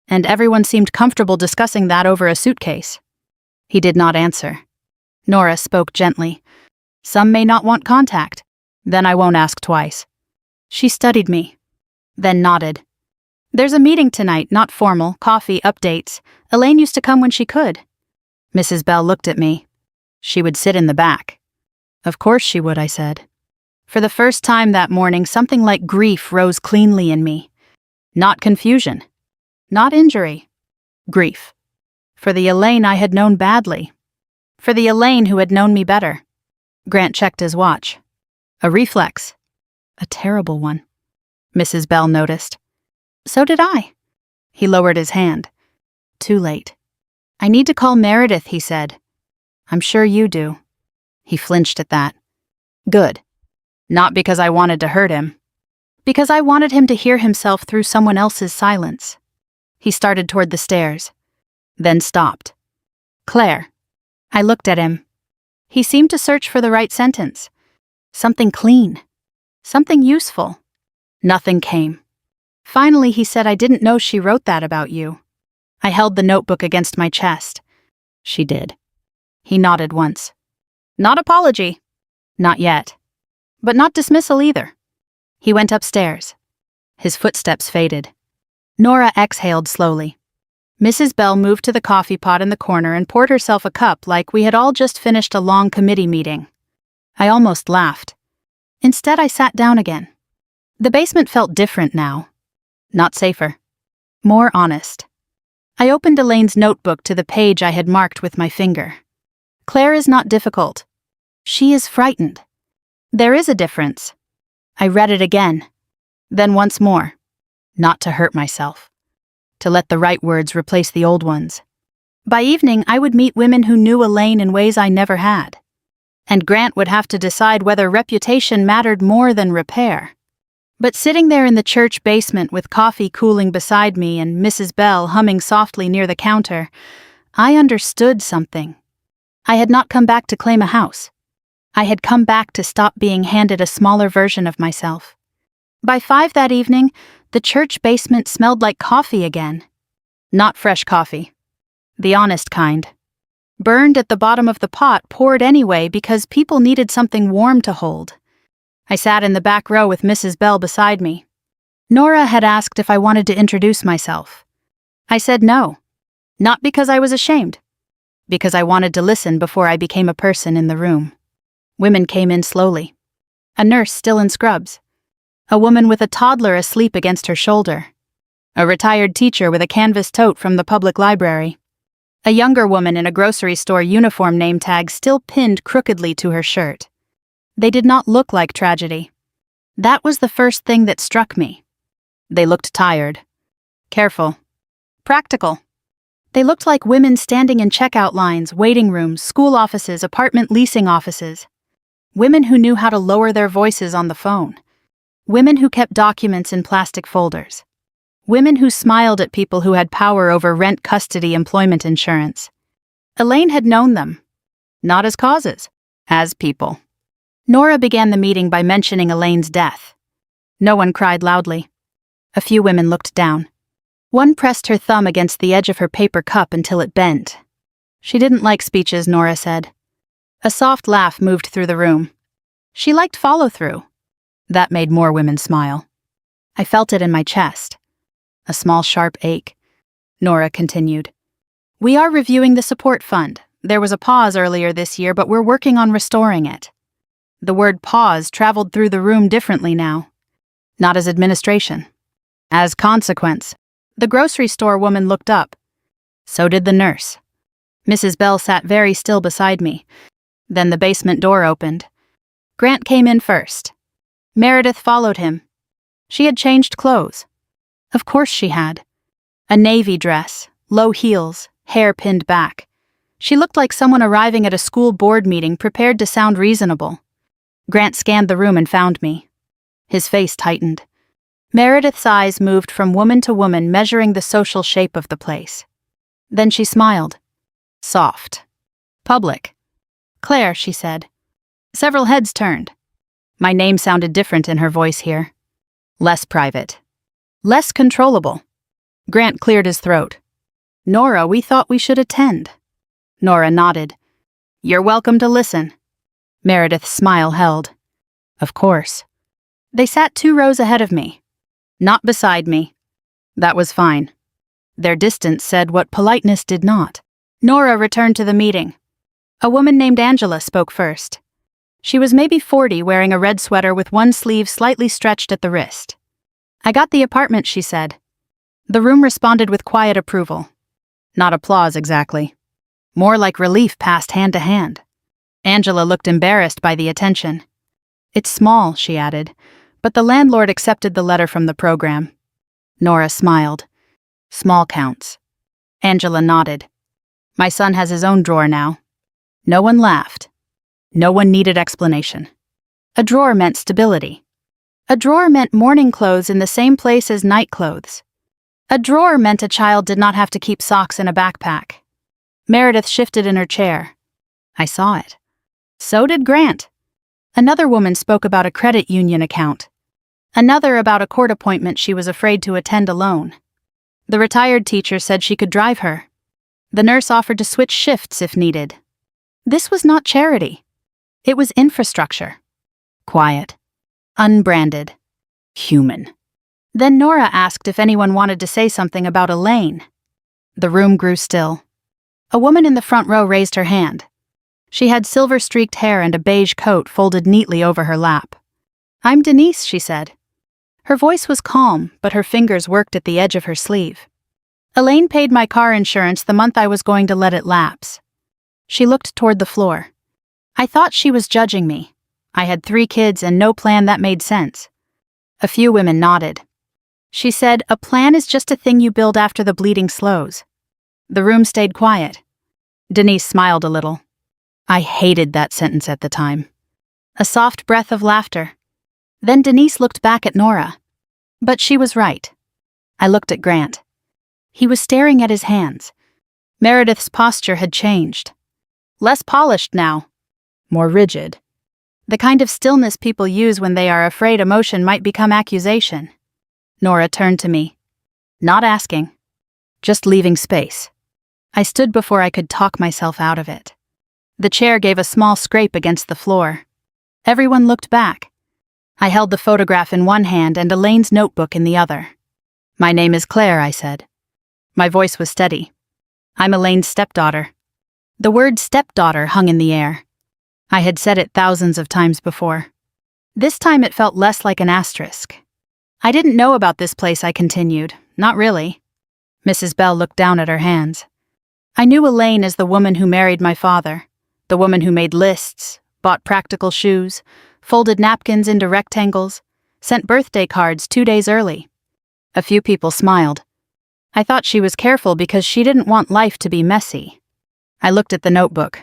And everyone seemed comfortable discussing that over a suitcase. He did not answer. Nora spoke gently. Some may not want contact. Then I won't ask twice. She studied me. Then nodded. There's a meeting tonight, not formal, coffee, updates. Elaine used to come when she could. Mrs. Bell looked at me. She would sit in the back. Of course she would, I said. For the first time that morning, something like grief rose cleanly in me. Not confusion. Not injury. Grief. For the Elaine I had known badly. For the Elaine who had known me better. Grant checked his watch. A reflex. A terrible one. Mrs. Bell noticed. So did I. He lowered his hand. Too late. I need to call Meredith, he said. I'm sure you do. He flinched at that. Good. Not because I wanted to hurt him. Because I wanted him to hear himself through someone else's silence. He started toward the stairs. Then stopped. Claire. I looked at him. He seemed to search for the right sentence. Something clean. Something useful. Nothing came. Finally, he said, I didn't know she wrote that about you. I held the notebook against my chest. She did. He nodded once. Not apology. Not yet. But not dismissal either. He went upstairs. His footsteps faded. Nora exhaled slowly. Mrs. Bell moved to the coffee pot in the corner and poured herself a cup like we had all just finished a long committee meeting. I almost laughed. Instead, I sat down again. The basement felt different now. Not safer. More honest. I opened Elaine's notebook to the page I had marked with my finger. Claire is not difficult. She is frightened. There is a difference. I read it again. Then once more. Not to hurt myself. To let the right words replace the old ones. By evening, I would meet women who knew Elaine in ways I never had. And Grant would have to decide whether reputation mattered more than repair. But sitting there in the church basement with coffee cooling beside me and Mrs. Bell humming softly near the counter, I understood something. I had not come back to claim a house. I had come back to stop being handed a smaller version of myself. By 5 that evening, the church basement smelled like coffee again. Not fresh coffee. The honest kind. Burned at the bottom of the pot, poured anyway because people needed something warm to hold. I sat in the back row with Mrs. Bell beside me. Nora had asked if I wanted to introduce myself. I said no. Not because I was ashamed. Because I wanted to listen before I became a person in the room. Women came in slowly. A nurse still in scrubs. A woman with a toddler asleep against her shoulder. A retired teacher with a canvas tote from the public library. A younger woman in a grocery store uniform name tag still pinned crookedly to her shirt. They did not look like tragedy. That was the first thing that struck me. They looked tired. Careful. Practical. They looked like women standing in checkout lines, waiting rooms, school offices, apartment leasing offices. Women who knew how to lower their voices on the phone. Women who kept documents in plastic folders. Women who smiled at people who had power over rent, custody, employment insurance. Elaine had known them. Not as causes, as people. Nora began the meeting by mentioning Elaine's death. No one cried loudly. A few women looked down. One pressed her thumb against the edge of her paper cup until it bent. She didn't like speeches, Nora said. A soft laugh moved through the room. She liked follow-through. That made more women smile. I felt it in my chest. A small sharp ache. Nora continued. We are reviewing the support fund. There was a pause earlier this year, but we're working on restoring it. The word pause traveled through the room differently now. Not as administration. As consequence. The grocery store woman looked up. So did the nurse. Mrs. Bell sat very still beside me. Then the basement door opened. Grant came in first. Meredith followed him. She had changed clothes. Of course she had. A navy dress, low heels, hair pinned back. She looked like someone arriving at a school board meeting prepared to sound reasonable. Grant scanned the room and found me. His face tightened. Meredith's eyes moved from woman to woman, measuring the social shape of the place. Then she smiled. Soft. Public. Claire, she said. Several heads turned. My name sounded different in her voice here. Less private. Less controllable. Grant cleared his throat. Nora, we thought we should attend. Nora nodded. You're welcome to listen. Meredith's smile held. Of course. They sat 2 rows ahead of me. Not beside me. That was fine. Their distance said what politeness did not. Nora returned to the meeting. A woman named Angela spoke first. She was maybe 40, wearing a red sweater with one sleeve slightly stretched at the wrist. I got the apartment, she said. The room responded with quiet approval. Not applause, exactly. More like relief passed hand to hand. Angela looked embarrassed by the attention. It's small, she added, but the landlord accepted the letter from the program. Nora smiled. Small counts. Angela nodded. My son has his own drawer now. No one laughed. No one needed explanation. A drawer meant stability. A drawer meant morning clothes in the same place as night clothes. A drawer meant a child did not have to keep socks in a backpack. Meredith shifted in her chair. I saw it. So did Grant. Another woman spoke about a credit union account. Another about a court appointment she was afraid to attend alone. The retired teacher said she could drive her. The nurse offered to switch shifts if needed. This was not charity. It was infrastructure. Quiet. Unbranded. Human. Then Nora asked if anyone wanted to say something about Elaine. The room grew still. A woman in the front row raised her hand. She had silver-streaked hair and a beige coat folded neatly over her lap. I'm Denise, she said. Her voice was calm, but her fingers worked at the edge of her sleeve. Elaine paid my car insurance the month I was going to let it lapse. She looked toward the floor. I thought she was judging me. I had 3 kids and no plan that made sense. A few women nodded. She said, a plan is just a thing you build after the bleeding slows. The room stayed quiet. Denise smiled a little. I hated that sentence at the time. A soft breath of laughter. Then Denise looked back at Nora. But she was right. I looked at Grant. He was staring at his hands. Meredith's posture had changed. Less polished now. More rigid. The kind of stillness people use when they are afraid emotion might become accusation. Nora turned to me. Not asking. Just leaving space. I stood before I could talk myself out of it. The chair gave a small scrape against the floor. Everyone looked back. I held the photograph in one hand and Elaine's notebook in the other. "My name is Claire," I said. My voice was steady. "I'm Elaine's stepdaughter." The word stepdaughter hung in the air. I had said it thousands of times before. This time it felt less like an asterisk. "I didn't know about this place," I continued. "Not really." Mrs. Bell looked down at her hands. "I knew Elaine as the woman who married my father, the woman who made lists, bought practical shoes, folded napkins into rectangles, sent birthday cards 2 days early." A few people smiled. I thought she was careful because she didn't want life to be messy. I looked at the notebook.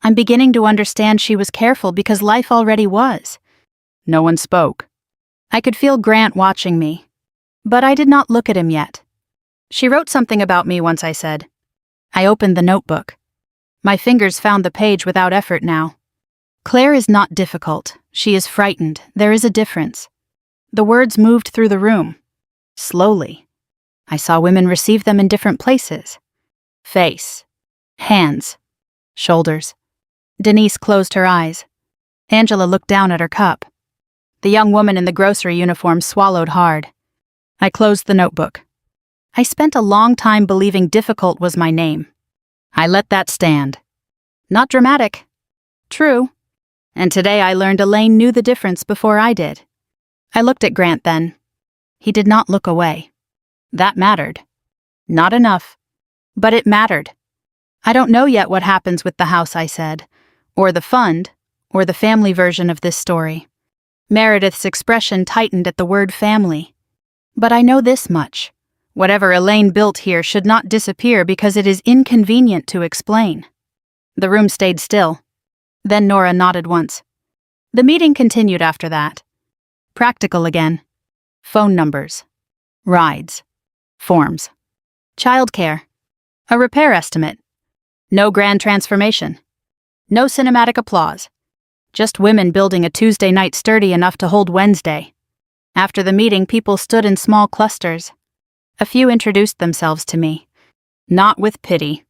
I'm beginning to understand she was careful because life already was. No one spoke. I could feel Grant watching me, but I did not look at him yet. "She wrote something about me once," I said. I opened the notebook. My fingers found the page without effort now. "Claire is not difficult. She is frightened. There is a difference." The words moved through the room. Slowly. I saw women receive them in different places. Face. Hands. Shoulders. Denise closed her eyes. Angela looked down at her cup. The young woman in the grocery uniform swallowed hard. I closed the notebook. I spent a long time believing difficult was my name. I let that stand. Not dramatic. True. And today I learned Elaine knew the difference before I did. I looked at Grant then. He did not look away. That mattered. Not enough. But it mattered. "I don't know yet what happens with the house," I said, or the fund, or the family version of this story. Meredith's expression tightened at the word family. "But I know this much. Whatever Elaine built here should not disappear because it is inconvenient to explain." The room stayed still. Then Nora nodded once. The meeting continued after that. Practical again. Phone numbers. Rides. Forms. Childcare. A repair estimate. No grand transformation. No cinematic applause. Just women building a Tuesday night sturdy enough to hold Wednesday. After the meeting, people stood in small clusters. A few introduced themselves to me. Not with pity.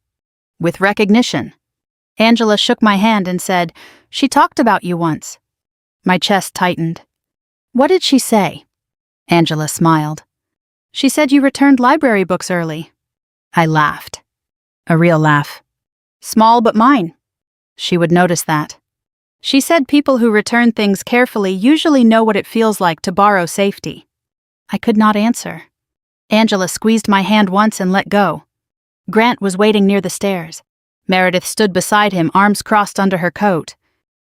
With recognition. Angela shook my hand and said, "She talked about you once." My chest tightened. "What did she say?" Angela smiled. "She said you returned library books early." I laughed. A real laugh. Small but mine. She would notice that. She said people who return things carefully usually know what it feels like to borrow safety. I could not answer. Angela squeezed my hand once and let go. Grant was waiting near the stairs. Meredith stood beside him, arms crossed under her coat.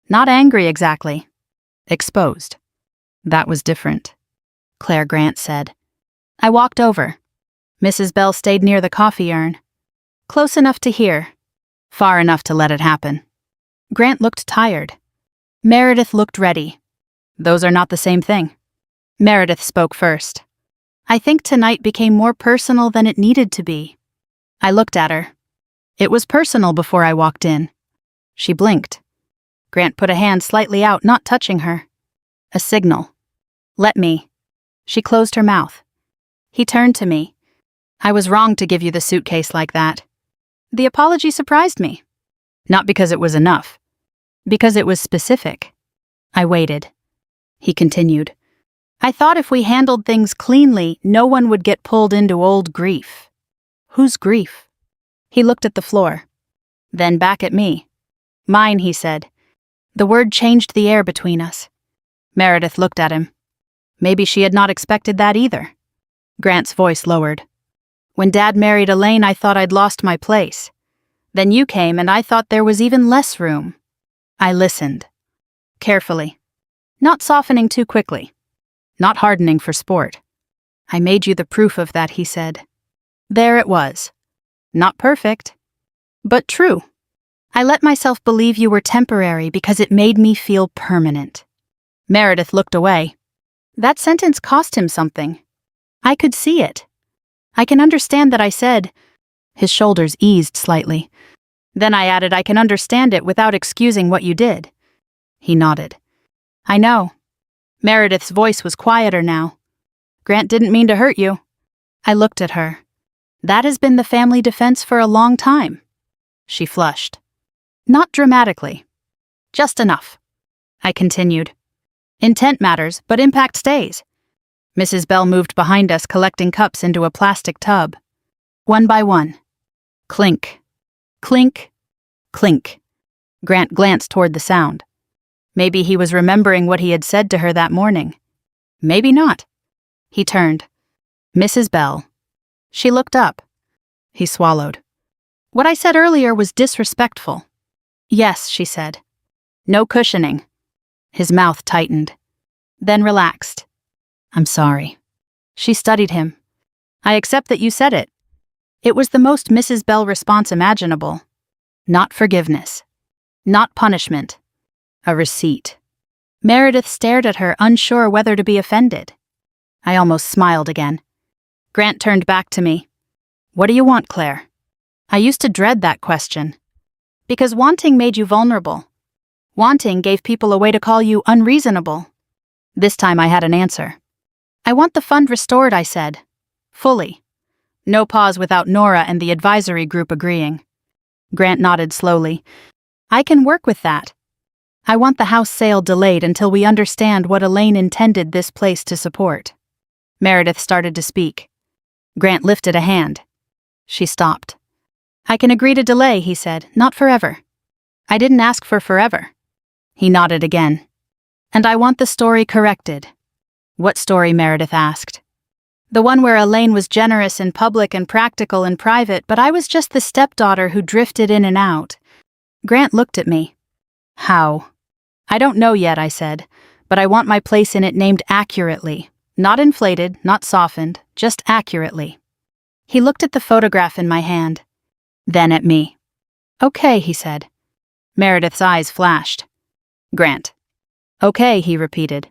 Not angry exactly. Exposed. That was different. Claire Grant said. I walked over. Mrs. Bell stayed near the coffee urn. Close enough to hear. Far enough to let it happen. Grant looked tired. Meredith looked ready. Those are not the same thing. Meredith spoke first. I think tonight became more personal than it needed to be. I looked at her. It was personal before I walked in. She blinked. Grant put a hand slightly out, not touching her. A signal. Let me. She closed her mouth. He turned to me. I was wrong to give you the suitcase like that. The apology surprised me. Not because it was enough. Because it was specific. I waited. He continued. I thought if we handled things cleanly, no one would get pulled into old grief. Whose grief? He looked at the floor. Then back at me. Mine, he said. The word changed the air between us. Meredith looked at him. Maybe she had not expected that either. Grant's voice lowered. When Dad married Elaine, I thought I'd lost my place. Then you came and I thought there was even less room. I listened. Carefully. Not softening too quickly. Not hardening for sport. I made you the proof of that, he said. There it was. Not perfect. But true. I let myself believe you were temporary because it made me feel permanent. Meredith looked away. That sentence cost him something. I could see it. I can understand that I said. His shoulders eased slightly. Then I added, I can understand it without excusing what you did. He nodded. I know. Meredith's voice was quieter now. Grant didn't mean to hurt you. I looked at her. That has been the family defense for a long time. She flushed. Not dramatically. Just enough. I continued. Intent matters, but impact stays. Mrs. Bell moved behind us, collecting cups into a plastic tub. One by one. Clink. Clink. Clink. Grant glanced toward the sound. Maybe he was remembering what he had said to her that morning. Maybe not. He turned. Mrs. Bell. She looked up. He swallowed. What I said earlier was disrespectful. Yes, she said. No cushioning. His mouth tightened. Then relaxed. I'm sorry. She studied him. I accept that you said it. It was the most Mrs. Bell response imaginable. Not forgiveness. Not punishment. A receipt. Meredith stared at her, unsure whether to be offended. I almost smiled again. Grant turned back to me. What do you want, Claire? I used to dread that question. Because wanting made you vulnerable. Wanting gave people a way to call you unreasonable. This time I had an answer. I want the fund restored, I said. Fully. No pause without Nora and the advisory group agreeing. Grant nodded slowly. I can work with that. I want the house sale delayed until we understand what Elaine intended this place to support. Meredith started to speak. Grant lifted a hand. She stopped. I can agree to delay, he said, not forever. I didn't ask for forever. He nodded again. And I want the story corrected. What story? Meredith asked. The one where Elaine was generous in public and practical in private, but I was just the stepdaughter who drifted in and out. Grant looked at me. How? I don't know yet, I said, but I want my place in it named accurately. Not inflated, not softened, just accurately. He looked at the photograph in my hand. Then at me. Okay, he said. Meredith's eyes flashed. Grant. Okay, he repeated.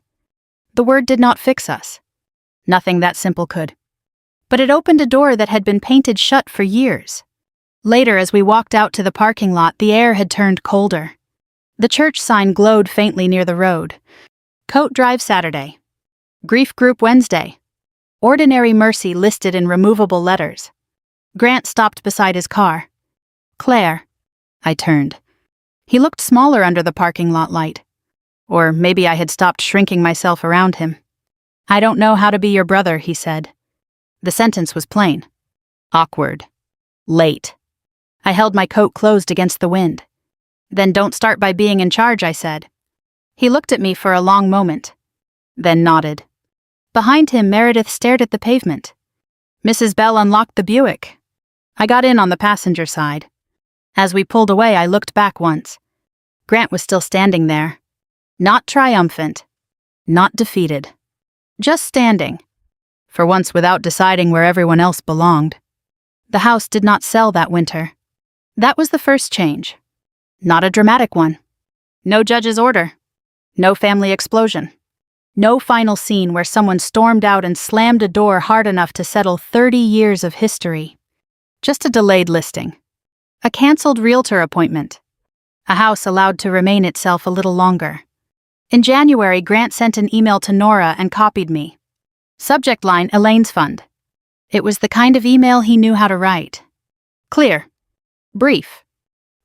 The word did not fix us. Nothing that simple could. But it opened a door that had been painted shut for years. Later, as we walked out to the parking lot, the air had turned colder. The church sign glowed faintly near the road. Coat Drive Saturday. Grief Group Wednesday. Ordinary Mercy listed in removable letters. Grant stopped beside his car. Claire. I turned. He looked smaller under the parking lot light. Or maybe I had stopped shrinking myself around him. I don't know how to be your brother, he said. The sentence was plain. Awkward. Late. I held my coat closed against the wind. Then don't start by being in charge, I said. He looked at me for a long moment. Then nodded. Behind him, Meredith stared at the pavement. Mrs. Bell unlocked the Buick. I got in on the passenger side. As we pulled away, I looked back once. Grant was still standing there. Not triumphant. Not defeated. Just standing. For once without deciding where everyone else belonged. The house did not sell that winter. That was the first change. Not a dramatic one. No judge's order. No family explosion. No final scene where someone stormed out and slammed a door hard enough to settle 30 years of history. Just a delayed listing. A canceled realtor appointment. A house allowed to remain itself a little longer. In January, Grant sent an email to Nora and copied me. Subject line, Elaine's Fund. It was the kind of email he knew how to write. Clear. Brief.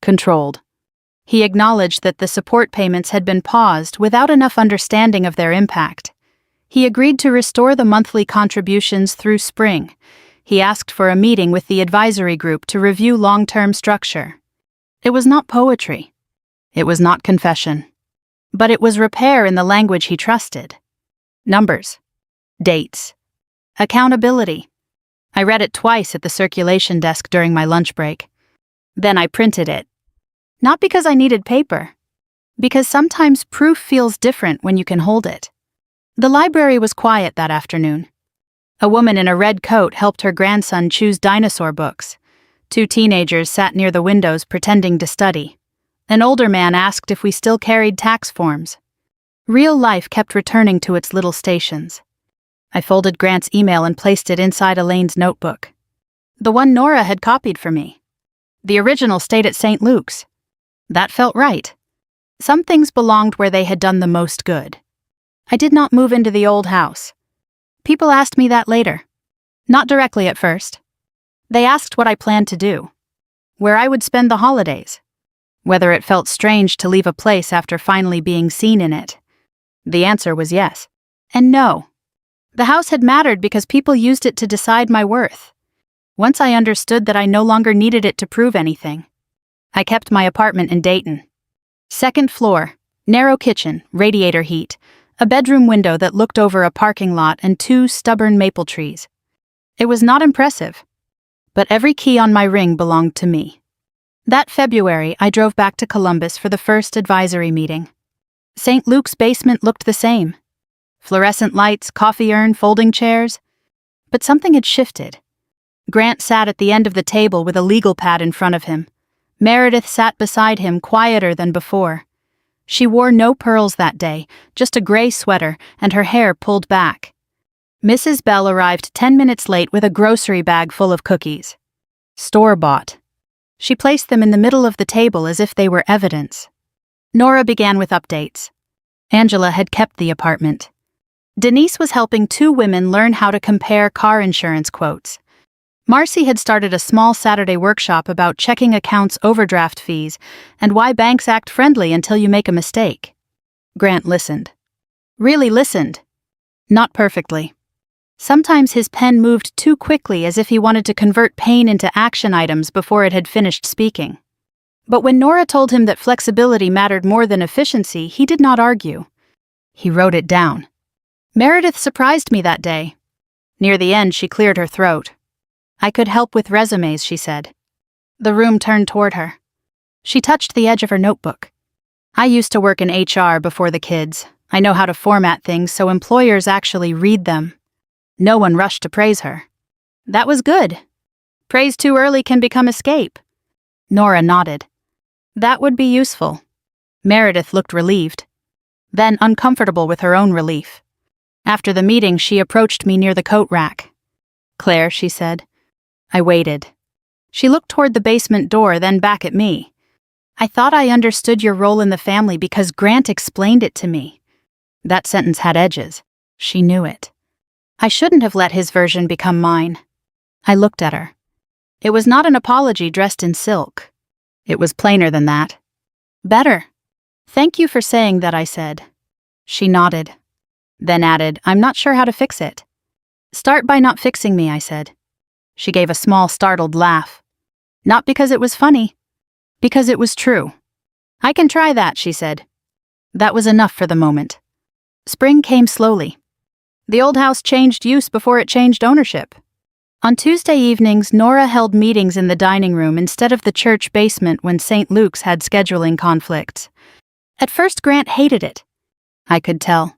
Controlled. He acknowledged that the support payments had been paused without enough understanding of their impact. He agreed to restore the monthly contributions through spring. He asked for a meeting with the advisory group to review long-term structure. It was not poetry. It was not confession. But it was repair in the language he trusted. Numbers. Dates. Accountability. I read it twice at the circulation desk during my lunch break. Then I printed it. Not because I needed paper. Because sometimes proof feels different when you can hold it. The library was quiet that afternoon. A woman in a red coat helped her grandson choose dinosaur books. 2 teenagers sat near the windows pretending to study. An older man asked if we still carried tax forms. Real life kept returning to its little stations. I folded Grant's email and placed it inside Elaine's notebook. The one Nora had copied for me. The original stayed at St. Luke's. That felt right. Some things belonged where they had done the most good. I did not move into the old house. People asked me that later. Not directly at first. They asked what I planned to do, where I would spend the holidays, whether it felt strange to leave a place after finally being seen in it. The answer was yes, and no. The house had mattered because people used it to decide my worth. Once I understood that I no longer needed it to prove anything, I kept my apartment in Dayton. Second floor, narrow kitchen, radiator heat, a bedroom window that looked over a parking lot and 2 stubborn maple trees. It was not impressive, but every key on my ring belonged to me. That February, I drove back to Columbus for the first advisory meeting. St. Luke's basement looked the same. Fluorescent lights, coffee urn, folding chairs. But something had shifted. Grant sat at the end of the table with a legal pad in front of him. Meredith sat beside him, quieter than before. She wore no pearls that day, just a gray sweater and her hair pulled back. Mrs. Bell arrived 10 minutes late with a grocery bag full of cookies. Store-bought. She placed them in the middle of the table as if they were evidence. Nora began with updates. Angela had kept the apartment. Denise was helping 2 women learn how to compare car insurance quotes. Marcy had started a small Saturday workshop about checking accounts' overdraft fees and why banks act friendly until you make a mistake. Grant listened. Really listened. Not perfectly. Sometimes his pen moved too quickly, as if he wanted to convert pain into action items before it had finished speaking. But when Nora told him that flexibility mattered more than efficiency, he did not argue. He wrote it down. Meredith surprised me that day. Near the end, she cleared her throat. I could help with resumes, she said. The room turned toward her. She touched the edge of her notebook. I used to work in HR before the kids. I know how to format things so employers actually read them. No one rushed to praise her. That was good. Praise too early can become escape. Nora nodded. That would be useful. Meredith looked relieved, then uncomfortable with her own relief. After the meeting, she approached me near the coat rack. Claire, she said. I waited. She looked toward the basement door, then back at me. I thought I understood your role in the family because Grant explained it to me. That sentence had edges. She knew it. I shouldn't have let his version become mine. I looked at her. It was not an apology dressed in silk. It was plainer than that. Better. Thank you for saying that, I said. She nodded. Then added, I'm not sure how to fix it. Start by not fixing me, I said. She gave a small, startled laugh. Not because it was funny, because it was true. I can try that, she said. That was enough for the moment. Spring came slowly. The old house changed use before it changed ownership. On Tuesday evenings, Nora held meetings in the dining room instead of the church basement when St. Luke's had scheduling conflicts. At first, Grant hated it. I could tell.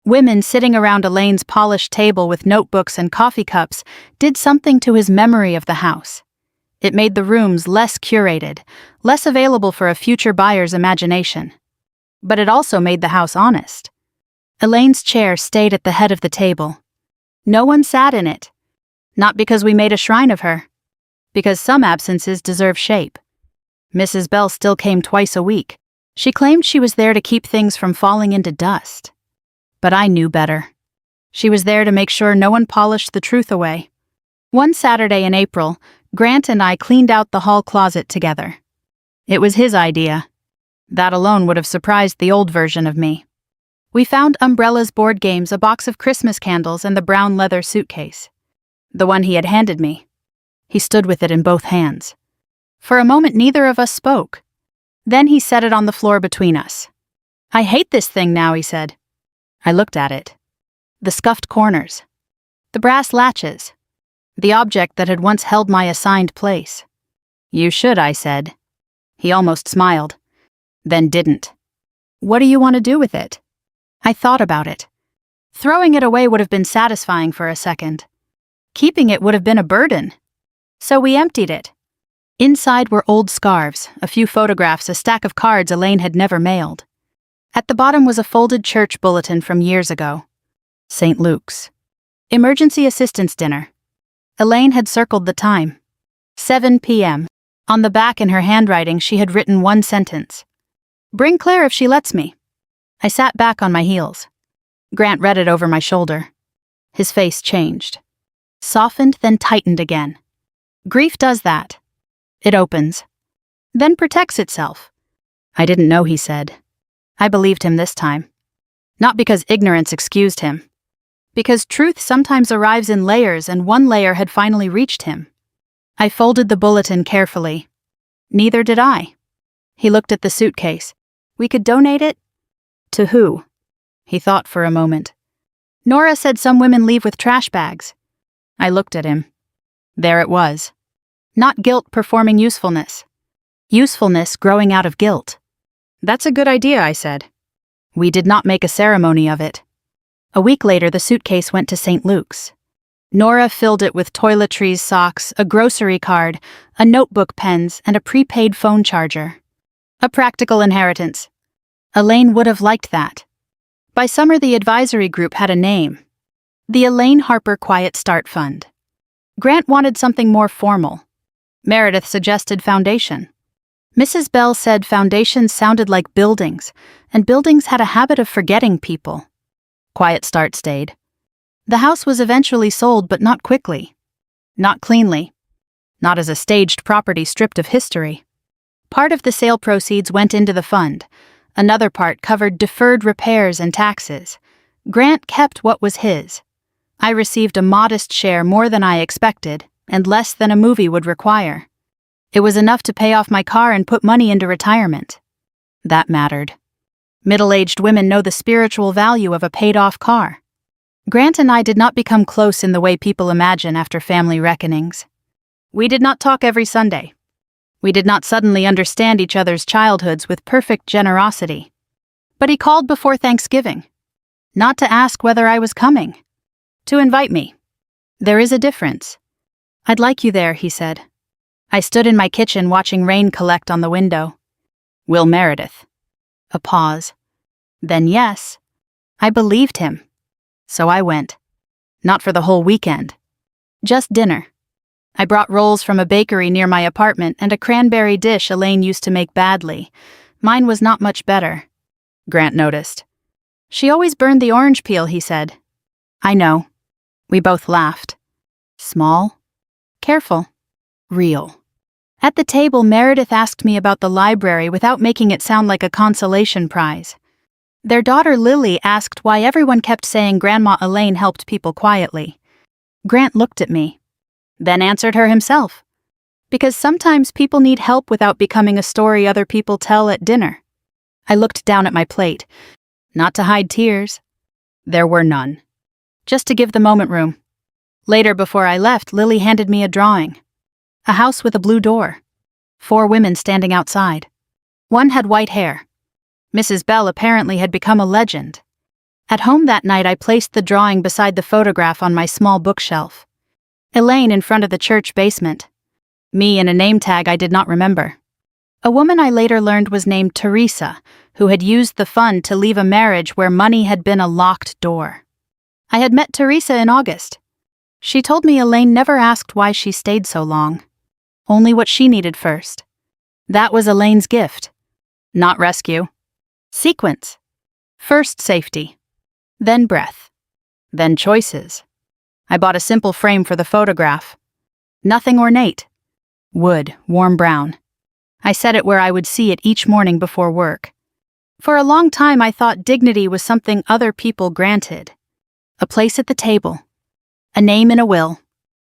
Women sitting around Elaine's polished table with notebooks and coffee cups did something to his memory of the house. It made the rooms less curated, less available for a future buyer's imagination. But it also made the house honest. Elaine's chair stayed at the head of the table. No one sat in it. Not because we made a shrine of her. Because some absences deserve shape. Mrs. Bell still came twice a week. She claimed she was there to keep things from falling into dust. But I knew better. She was there to make sure no one polished the truth away. One Saturday in April, Grant and I cleaned out the hall closet together. It was his idea. That alone would have surprised the old version of me. We found umbrellas, board games, a box of Christmas candles, and the brown leather suitcase. The one he had handed me. He stood with it in both hands. For a moment, neither of us spoke. Then he set it on the floor between us. I hate this thing now, he said. I looked at it. The scuffed corners. The brass latches. The object that had once held my assigned place. You should, I said. He almost smiled. Then didn't. What do you want to do with it? I thought about it. Throwing it away would have been satisfying for a second. Keeping it would have been a burden. So we emptied it. Inside were old scarves, a few photographs, a stack of cards Elaine had never mailed. At the bottom was a folded church bulletin from years ago. St. Luke's. Emergency assistance dinner. Elaine had circled the time. 7 p.m. On the back in her handwriting she had written one sentence. Bring Claire if she lets me. I sat back on my heels. Grant read it over my shoulder. His face changed. Softened, then tightened again. Grief does that. It opens, then protects itself. I didn't know, he said. I believed him this time. Not because ignorance excused him. Because truth sometimes arrives in layers, and one layer had finally reached him. I folded the bulletin carefully. Neither did I. He looked at the suitcase. We could donate it? To who? He thought for a moment. Nora said some women leave with trash bags. I looked at him. There it was. Not guilt performing usefulness. Usefulness growing out of guilt. That's a good idea, I said. We did not make a ceremony of it. A week later, the suitcase went to St. Luke's. Nora filled it with toiletries, socks, a grocery card, a notebook, pens, and a prepaid phone charger. A practical inheritance. Elaine would have liked that. By summer, the advisory group had a name. The Elaine Harper Quiet Start Fund. Grant wanted something more formal. Meredith suggested foundation. Mrs. Bell said foundations sounded like buildings, and buildings had a habit of forgetting people. Quiet Start stayed. The house was eventually sold, but not quickly. Not cleanly. Not as a staged property stripped of history. Part of the sale proceeds went into the fund. Another part covered deferred repairs and taxes. Grant kept what was his. I received a modest share, more than I expected, and less than a movie would require. It was enough to pay off my car and put money into retirement. That mattered. Middle-aged women know the spiritual value of a paid-off car. Grant and I did not become close in the way people imagine after family reckonings. We did not talk every Sunday. We did not suddenly understand each other's childhoods with perfect generosity. But he called before Thanksgiving. Not to ask whether I was coming. To invite me. There is a difference. I'd like you there, he said. I stood in my kitchen watching rain collect on the window. Will Meredith. A pause. Then yes. I believed him. So I went. Not for the whole weekend. Just dinner. I brought rolls from a bakery near my apartment and a cranberry dish Elaine used to make badly. Mine was not much better. Grant noticed. She always burned the orange peel, he said. I know. We both laughed. Small. Careful. Real. At the table, Meredith asked me about the library without making it sound like a consolation prize. Their daughter Lily asked why everyone kept saying Grandma Elaine helped people quietly. Grant looked at me, then answered her himself. Because sometimes people need help without becoming a story other people tell at dinner. I looked down at my plate, not to hide tears. There were none. Just to give the moment room. Later, before I left, Lily handed me a drawing. A house with a blue door. 4 women standing outside. One had white hair. Mrs. Bell apparently had become a legend. At home that night, I placed the drawing beside the photograph on my small bookshelf. Elaine in front of the church basement. Me in a name tag I did not remember. A woman I later learned was named Teresa, who had used the fund to leave a marriage where money had been a locked door. I had met Teresa in August. She told me Elaine never asked why she stayed so long. Only what she needed first. That was Elaine's gift. Not rescue. Sequence. First safety. Then breath. Then choices. I bought a simple frame for the photograph. Nothing ornate. Wood, warm brown. I set it where I would see it each morning before work. For a long time I thought dignity was something other people granted. A place at the table. A name in a will.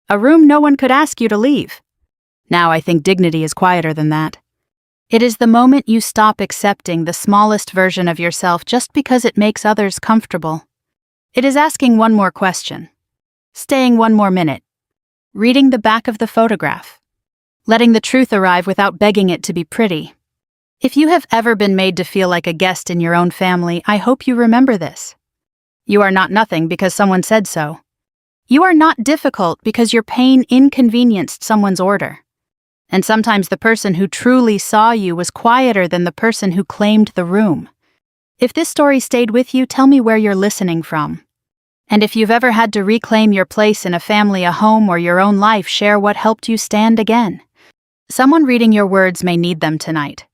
A room no one could ask you to leave. Now I think dignity is quieter than that. It is the moment you stop accepting the smallest version of yourself just because it makes others comfortable. It is asking one more question. Staying one more minute. Reading the back of the photograph. Letting the truth arrive without begging it to be pretty. If you have ever been made to feel like a guest in your own family, I hope you remember this. You are not nothing because someone said so. You are not difficult because your pain inconvenienced someone's order. And sometimes the person who truly saw you was quieter than the person who claimed the room. If this story stayed with you, tell me where you're listening from. And if you've ever had to reclaim your place in a family, a home, or your own life, share what helped you stand again. Someone reading your words may need them tonight.